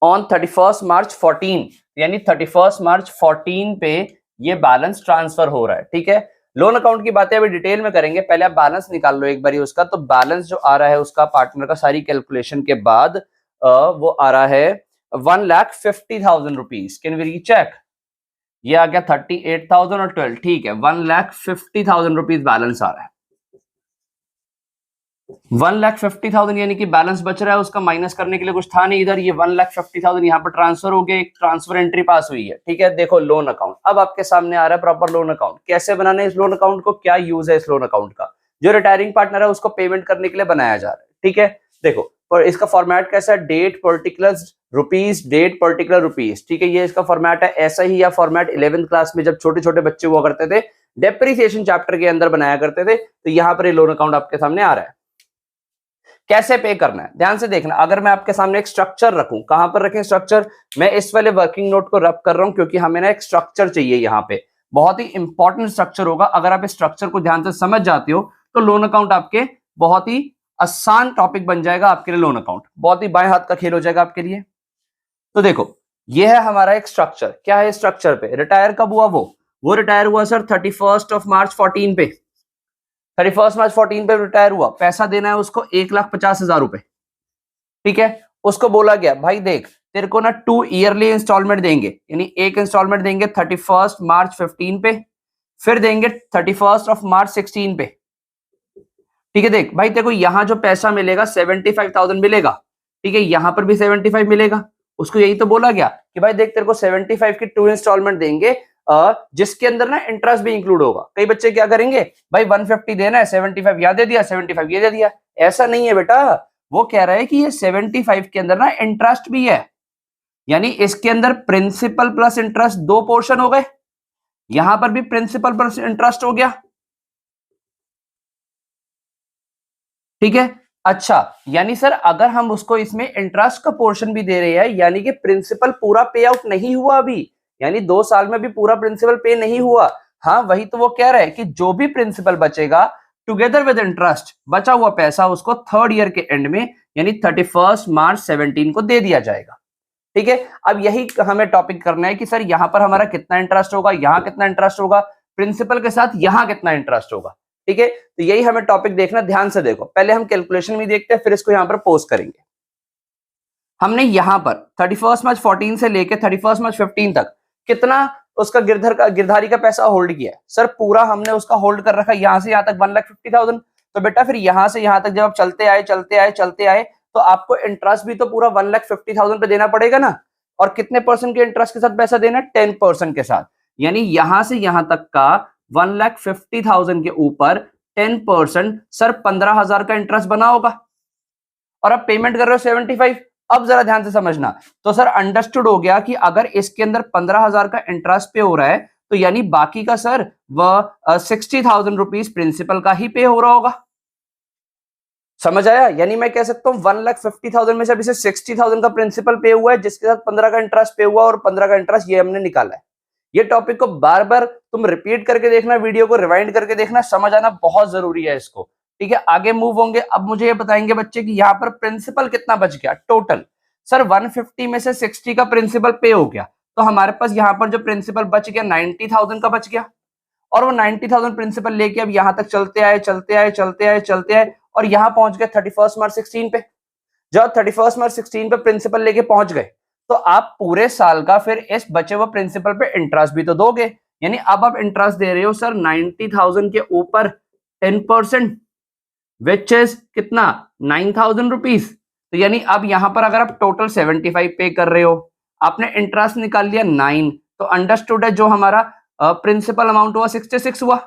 ऑन 31 मार्च 14, यानी 31 मार्च 14 पे ये बैलेंस ट्रांसफर हो रहा है, ठीक है। लोन अकाउंट की बातें अभी डिटेल में करेंगे, पहले आप बैलेंस निकाल लो एक बारी उसका। तो बैलेंस जो आ रहा है उसका पार्टनर का सारी कैलकुलेशन के बाद वो आ रहा है 1,50,000 रुपीज। कैन वी रीचेक, ये आ गया 38,000 और 12, ठीक है, 1,50,000 रुपीज बैलेंस आ रहा है। 1,50,000 यानी कि बैलेंस बच रहा है, उसका माइनस करने के लिए कुछ था नहीं इधर, ये 1,50,000 यहाँ पर ट्रांसफर हो गया, एक ट्रांसफर एंट्री पास हुई है, ठीक है। देखो लोन अकाउंट अब आपके सामने आ रहा है, प्रॉपर लोन अकाउंट कैसे बनाना है इस लोन अकाउंट को, क्या यूज है इस लोन अकाउंट का, जो रिटायरिंग पार्टनर है उसको पेमेंट करने के लिए बनाया जा रहा है, ठीक है। देखो और इसका फॉर्मेट कैसा है, date particular rupees, date particular rupees, ठीक है, ये इसका फॉर्मेट है। ऐसा ही या फॉर्मेट 11th क्लास में जब छोटे छोटे बच्चे हुआ करते थे, डेप्रिसिएशन चैप्टर के अंदर बनाया करते थे, तो यहाँ पर ये लोन अकाउंट आपके सामने आ रहा है। कैसे पे करना है ध्यान से देखना। अगर मैं आपके सामने एक स्ट्रक्चर रखूं, कहां पर रखें स्ट्रक्चर, मैं इस वाले वर्किंग नोट को रब कर रहा हूं, क्योंकि हमें ना एक स्ट्रक्चर चाहिए यहाँ पे, बहुत ही इंपॉर्टेंट स्ट्रक्चर होगा। अगर आप इस स्ट्रक्चर को ध्यान से समझ जाते हो तो लोन अकाउंट आपके बहुत ही आसान टॉपिक बन जाएगा आपके लिए, लोन अकाउंट बहुत ही बाएं हाथ का खेल हो जाएगा आपके लिए। तो देखो ये है हमारा एक स्ट्रक्चर, क्या है स्ट्रक्चर पे, रिटायर कब हुआ वो रिटायर हुआ सर 31 मार्च 14 पे, 31 मार्च 14 पे रिटायर हुआ, पैसा देना है उसको 1,50,000 रुपए, ठीक है। उसको बोला गया भाई देख तेरे को ना 2 ईयरली इंस्टॉलमेंट देंगे, यानी एक इंस्टॉलमेंट देंगे 31 मार्च 15 पे, फिर देंगे 31 ऑफ मार्च 16 पे, ठीक है। देख भाई तेरे को यहां जो पैसा मिलेगा 75,000 मिलेगा, ठीक है, यहां पर भी 75 मिलेगा। उसको यही तो बोला गया कि भाई देख तेरे को 75 की 2 इंस्टॉलमेंट देंगे, जिसके अंदर ना इंटरेस्ट भी इंक्लूड होगा। कई बच्चे क्या करेंगे भाई 150 देना है, 75 यहां दे दिया, 75 ये दे दिया। ऐसा नहीं है बेटा, वो कह रहा है कि ये 75 के अंदर ना इंटरेस्ट भी है, यानी इसके अंदर प्रिंसिपल प्लस इंटरेस्ट 2 पोर्शन हो गए, यहां पर भी प्रिंसिपल प्लस इंटरेस्ट हो गया, ठीक है। अच्छा, यानी सर अगर हम उसको इसमें इंटरेस्ट का पोर्शन भी दे रहे हैं, यानी कि प्रिंसिपल पूरा पे आउट नहीं हुआ अभी, यानी 2 साल में भी पूरा प्रिंसिपल पे नहीं हुआ। हाँ वही तो वो कह रहा है कि जो भी प्रिंसिपल बचेगा टुगेदर विद इंटरेस्ट, बचा हुआ पैसा उसको 3rd ईयर के एंड में यानी 31 मार्च 17 को दे दिया जाएगा, ठीक है। अब यही हमें टॉपिक करना है कि सर यहां पर हमारा कितना इंटरेस्ट होगा, यहां कितना इंटरेस्ट होगा, प्रिंसिपल के साथ यहां कितना इंटरेस्ट होगा, ठीक है। तो यही हमें टॉपिक देखना, ध्यान से देखो। पहले हम कैलकुलेशन भी देखते हैं, फिर इसको यहां पर पोस्ट करेंगे। हमने यहां पर 31 मार्च 14 से लेके 31 मार्च 15 तक कितना उसका गिरधारी का पैसा होल्ड किया है। सर पूरा हमने उसका होल्ड कर रखा है यहां से यहां तक 1,50,000। तो बेटा फिर यहां से यहां तक जब आप चलते आए तो आपको इंटरेस्ट भी तो पूरा 1,50,000 पे देना पड़ेगा ना। और कितने परसेंट के इंटरेस्ट के साथ पैसा देना है? 10% के साथ। यानी यहां से यहां तक का 1,50,000 के ऊपर 10%, सर 15,000 का इंटरेस्ट बना होगा। और अब पेमेंट कर रहे हो 75। अब जरा ध्यान से समझना, तो सर अंडरस्टूड हो गया कि अगर इसके अंदर 15,000 का इंटरेस्ट पे हो रहा है तो यानी बाकी का सर वह 60,000 रुपीज प्रिंसिपल का ही पे हो रहा होगा। समझ आया? यानी मैं कह सकता हूं 1,50,000 में से अभी से 60,000 का प्रिंसिपल पे हुआ है, जिसके साथ 15 का इंटरेस्ट पे हुआ और 15 का इंटरेस्ट ये हमने निकाला है। ये टॉपिक को बार बार तुम रिपीट करके देखना, वीडियो को रिवाइंड करके देखना, समझ आना बहुत जरूरी है इसको, ठीक है। आगे मूव होंगे। अब मुझे ये बताएंगे बच्चे कि यहाँ पर प्रिंसिपल कितना बच गया टोटल। सर 150 में से 60 का प्रिंसिपल पे हो गया, तो हमारे पास यहाँ पर जो प्रिंसिपल बच गया 90,000 का बच गया। और वो 90,000 प्रिंसिपल लेके अब यहां तक चलते आए और यहां पहुंच गए 31 मार्च 16 पे। जब 31 मार्च 16 पे प्रिंसिपल लेके पहुंच गए तो आप पूरे साल का फिर इस बचे हुए प्रिंसिपल पे इंटरेस्ट भी तो दोगे। यानी अब आप इंटरेस्ट दे रहे हो सर 90,000 के ऊपर 10%, विच इज कितना 9,000 रुपीज। तो यानी अब यहां पर अगर आप टोटल 75 पे कर रहे हो, आपने इंटरेस्ट निकाल लिया 9, तो अंडरस्टूड है जो हमारा प्रिंसिपल अमाउंट हुआ 66 हुआ।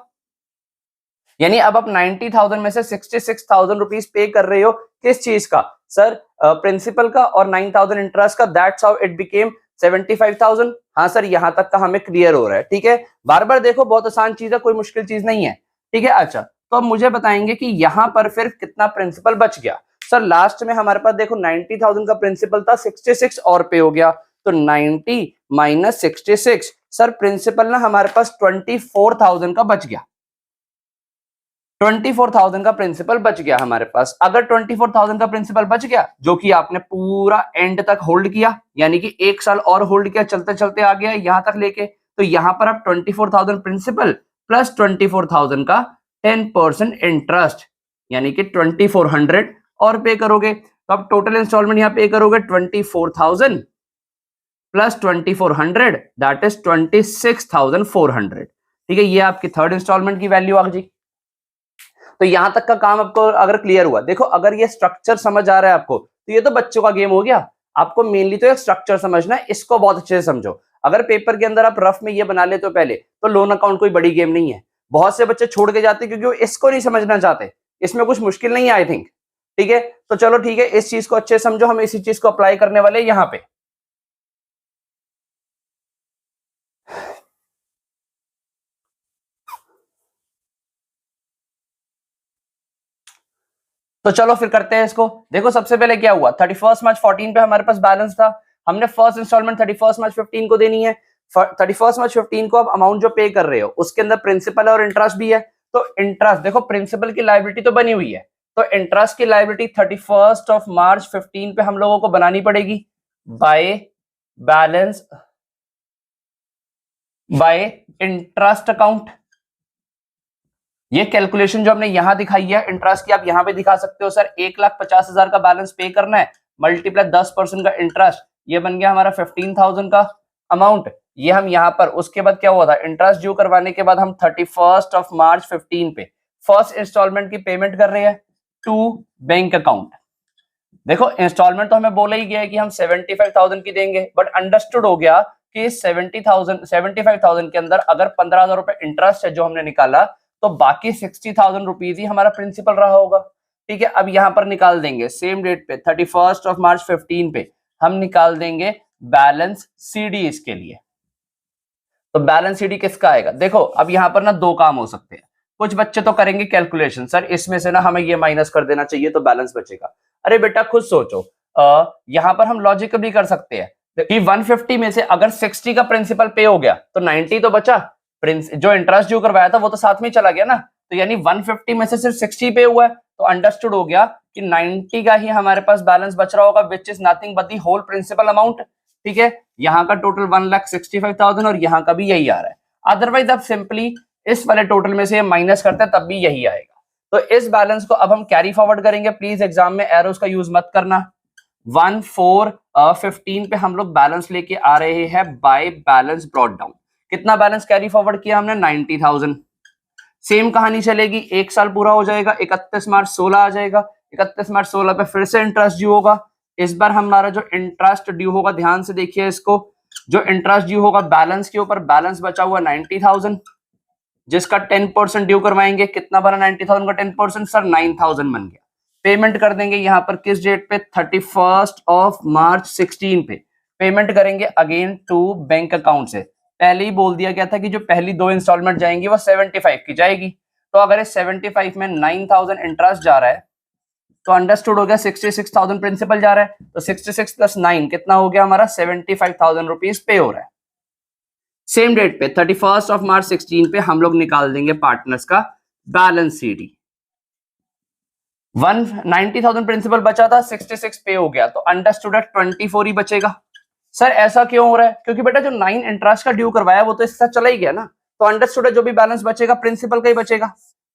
यानी अब आप 90,000 में से 66,000 रुपीज पे कर रहे हो किस चीज का? सर प्रिंसिपल का और 9,000 इंटरेस्ट का। That's how it became 75,000। हाँ सर यहां तक का हमें क्लियर हो रहा है, ठीक है। बार बार देखो, बहुत आसान चीज है, कोई मुश्किल चीज नहीं है, ठीक है। अच्छा, तो अब मुझे बताएंगे कि यहां पर फिर कितना प्रिंसिपल बच गया। सर लास्ट में हमारे पास देखो 90,000 का प्रिंसिपल था, 66 और पे हो गया, तो 90 माइनस 66, सर प्रिंसिपल ना हमारे पास 24,000 का बच गया। 24,000 का प्रिंसिपल बच गया हमारे पास। अगर 24,000 का प्रिंसिपल बच गया, जो कि आपने पूरा एंड तक होल्ड किया, यानी कि 1 साल और होल्ड किया, चलते चलते आ गया यहां तक लेके, तो यहां पर आप 24,000 प्रिंसिपल प्लस 24,000 का 10% इंटरेस्ट, यानी कि 2400 और पे करोगे। तो आप टोटल इंस्टॉलमेंट यहां पे करोगे 24,000 प्लस 2400, दैट इज 26,400, ठीक है। ये आपकी 3rd इंस्टॉलमेंट की वैल्यू आ गई। तो यहां तक का काम आपको अगर क्लियर हुआ, देखो अगर ये स्ट्रक्चर समझ आ रहा है आपको, तो ये तो बच्चों का गेम हो गया। आपको मेनली तो एक स्ट्रक्चर समझना है, इसको बहुत अच्छे से समझो। अगर पेपर के अंदर आप रफ में ये बना ले तो पहले, तो लोन अकाउंट कोई बड़ी गेम नहीं है। बहुत से बच्चे छोड़ के जाते क्योंकि वो इसको नहीं समझना चाहते। इसमें कुछ मुश्किल नहीं है आई थिंक, ठीक है। तो चलो ठीक है, इस चीज को अच्छे समझो, हम इसी चीज को अप्लाई करने वाले यहाँ पे। तो चलो फिर करते हैं इसको। देखो सबसे पहले क्या हुआ, 31 मार्च 14 पे हमारे पास बैलेंस था, हमने फर्स्ट इंस्टॉलमेंट 31 मार्च 15 को देनी है। 31 मार्च 15 को अब अमाउंट जो पे कर रहे हो उसके अंदर प्रिंसिपल और इंटरेस्ट भी है। तो इंटरेस्ट देखो, प्रिंसिपल की लायबिलिटी तो बनी हुई है, तो इंटरेस्ट की लायबिलिटी 31 ऑफ मार्च 15 पे हम लोगों को बनानी पड़ेगी by balance bye interest account. ये कैलकुलेशन जो हमने यहां दिखाई है इंटरेस्ट की, आप यहां पे दिखा सकते हो सर 1,50,000 का बैलेंस पे करना है, मल्टीप्लाई 10% का इंटरेस्ट, ये बन गया हमारा 15,000 का अमाउंट। ये हम यहाँ पर उसके बाद क्या हुआ था, इंटरेस्ट ड्यू करवाने के बाद हम 31 मार्च 15 पे फर्स्ट इंस्टॉलमेंट की पेमेंट कर रहे हैं टू बैंक अकाउंट। देखो इंस्टॉलमेंट तो हमें बोला ही गया है कि हम 75,000 की देंगे, बट अंडरस्टूड हो गया कि 75,000 के अंदर अगर 15,000 रुपए इंटरेस्ट है जो हमने निकाला, तो बाकी 60,000 रुपीज ही हमारा प्रिंसिपल रहा होगा। ठीक है, अब यहां पर निकाल देंगे सेम डेट पे 31 मार्च 15 पे हम निकाल देंगे बैलेंस सीडी इसके लिए। तो बैलेंस सीडी किसका आएगा, देखो अब यहां पर ना दो काम हो सकते हैं। कुछ बच्चे तो करेंगे कैलकुलेशन, सर इसमें से ना हमें ये माइनस कर देना चाहिए तो बैलेंस बचेगा। अरे बेटा खुद सोचो, यहां पर हम लॉजिकली कर सकते हैं कि 150 में से अगर 60 का प्रिंसिपल पे हो गया तो 90 तो बचा, जो इंटरेस्ट ड्यू करवाया था वो तो साथ में चला गया ना, तो यानी 150 में से सिर्फ 60 पे हुआ है, तो अंडरस्टूड हो गया कि 90 का ही हमारे पास बैलेंस बच रहा होगा, which is nothing but the whole principal amount. ठीक है, यहाँ का टोटल 1,65,000 और यहाँ का भी यही आ रहा है। अदरवाइज आप सिंपली इस वाले टोटल में से माइनस करते हैं तब भी यही आएगा। तो इस बैलेंस को अब हम कैरी फॉरवर्ड करेंगे, प्लीज एग्जाम में एरोस का यूज मत करना। 1/4/15 पे हम लोग बैलेंस लेके आ रहे हैं बाय बैलेंस ब्रॉट डाउन। कितना बैलेंस कैरी फॉरवर्ड किया हमने, 90,000। सेम कहानी चलेगी, एक साल पूरा हो जाएगा, 31 मार्च 16 आ जाएगा, 31 मार्च 16 पे फिर से इंटरेस्ट ड्यू होगा। इस बार हमारा जो इंटरेस्ट ड्यू होगा, ध्यान से देखिए इसको, जो इंटरेस्ट ड्यू होगा बैलेंस के ऊपर, बैलेंस बचा हुआ 90,000, जिसका 10% ड्यू करवाएंगे। कितना बना 90,000 का 10%, सर 9,000 बन गया। पेमेंट कर देंगे यहाँ पर किस डेट पे, 31 मार्च 16 पे पेमेंट करेंगे अगेन टू बैंक अकाउंट से। पहले ही बोल दिया गया था कि जो पहली दो इंस्टॉलमेंट जाएंगी वो 75 की जाएगी, तो अगर इस 75 में 9,000 इंटरेस्ट जा रहा है तो अंडरस्टूड हो गया 66,000 प्रिंसिपल जा रहा है, तो 66 प्लस 9 कितना हो गया हमारा, 75,000 रुपीज पे हो रहा है। सेम डेट पे 31 मार्च 16 पे हम लोग निकाल देंगे पार्टनर्स का बैलेंस सीडी। 90,000 प्रिंसिपल बचा था, 66 पे हो गया, तो अंडरस्टूड 24 ही बचेगा। सर ऐसा क्यों हो रहा है, क्योंकि बेटा जो 9 इंटरेस्ट का ड्यू करवाया वो तो इसके साथ चला ही गया ना, तो अंडरस्टूड जो भी बैलेंस बचेगा प्रिंसिपल का ही बचेगा।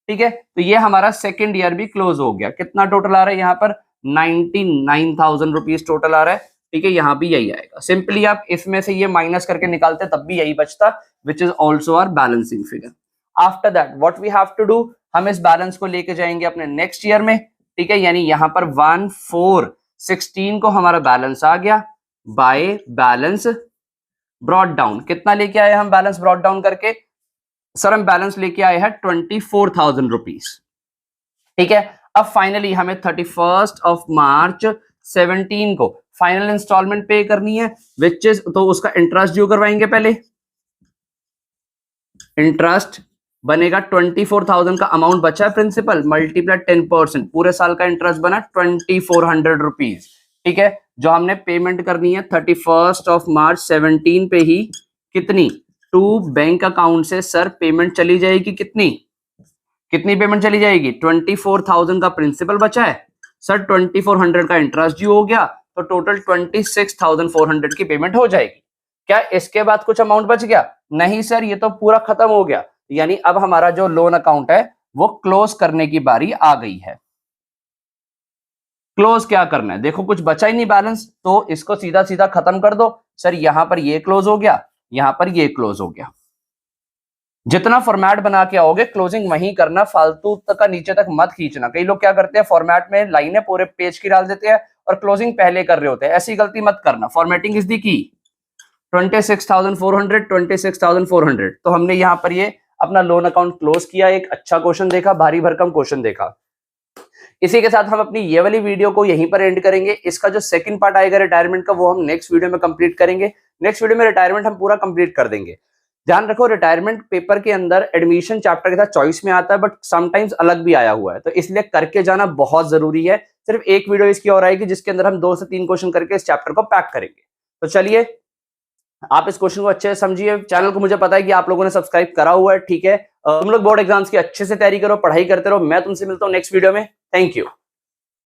ठीक है, तो ये हमारा सेकेंड ईयर भी क्लोज हो गया। कितना टोटल आ रहा है यहाँ पर, 99,000 रुपीज टोटल आ रहा है। ठीक है, यहाँ भी यही आएगा। सिंपली आप इसमें से ये माइनस करके निकालते तब भी यही बचता, which is also our balancing figure. After that what we have to do, हम इस बैलेंस को लेके जाएंगे अपने नेक्स्ट ईयर में। ठीक है, यानी यहाँ पर 1/4/16 को हमारा बैलेंस आ गया बाय बैलेंस ब्रॉट डाउन। कितना लेके आए हम बैलेंस ब्रॉट डाउन करके, सर हम बैलेंस लेके आए हैं 24,000 रुपीज। ठीक है, अब फाइनली हमें 31 मार्च 17 को फाइनल इंस्टॉलमेंट पे करनी है, विच इज, तो उसका इंटरेस्ट ड्यू करवाएंगे। पहले इंटरेस्ट बनेगा 24,000 का अमाउंट बचा है प्रिंसिपल, मल्टीप्लाई 10%, पूरे साल का इंटरेस्ट बना 2,400 रुपीज। ठीक है, जो हमने पेमेंट करनी है 31 मार्च 17 पे ही, कितनी, टू बैंक अकाउंट से सर पेमेंट चली जाएगी। कितनी पेमेंट चली जाएगी, 24,000 का प्रिंसिपल बचा है सर, 2,400 का इंटरेस्ट ड्यू हो गया, तो टोटल 26,400 की पेमेंट हो जाएगी। क्या इसके बाद कुछ अमाउंट बच गया, नहीं सर, ये तो पूरा खत्म हो गया। यानी अब हमारा जो लोन अकाउंट है वो क्लोज करने की बारी आ गई है। क्लोज क्या करना है, देखो कुछ बचा ही नहीं बैलेंस, तो इसको सीधा सीधा खत्म कर दो। सर यहां पर ये क्लोज हो गया, यहां पर ये क्लोज हो गया। जितना फॉर्मेट बना के आओगे क्लोजिंग वहीं करना, फालतू तक का नीचे तक मत खींचना। कई लोग क्या करते हैं, फॉर्मेट में लाइनें पूरे पेज की डाल देते हैं और क्लोजिंग पहले कर रहे होते हैं, ऐसी गलती मत करना। फॉर्मेटिंग इज दी की। 26,400 26,400, तो हमने यहां पर ये अपना लोन अकाउंट क्लोज किया। एक अच्छा क्वेश्चन देखा, भारी भरकम क्वेश्चन देखा। इसी के साथ हम अपनी ये वाली वीडियो को यहीं पर एंड करेंगे। इसका जो सेकंड पार्ट आएगा रिटायरमेंट का, वो हम नेक्स्ट वीडियो में कंप्लीट करेंगे। नेक्स्ट वीडियो में रिटायरमेंट हम पूरा कंप्लीट कर देंगे। ध्यान रखो, रिटायरमेंट पेपर के अंदर एडमिशन चैप्टर के साथ चॉइस में आता है, बट समटाइम्स अलग भी आया हुआ है, तो इसलिए करके जाना बहुत जरूरी है। सिर्फ एक वीडियो इसकी और आएगी जिसके अंदर हम 2 से 3 क्वेश्चन करके इस चैप्टर को पैक करेंगे। तो चलिए, आप इस क्वेश्चन को अच्छे से समझिए। चैनल को मुझे पता है कि आप लोगों ने सब्सक्राइब करा हुआ है, ठीक है। तुम लोग बोर्ड एग्जाम्स की अच्छे से तैयारी करो, पढ़ाई करते रहो। मैं तुमसे मिलता हूँ नेक्स्ट वीडियो में। Thank you.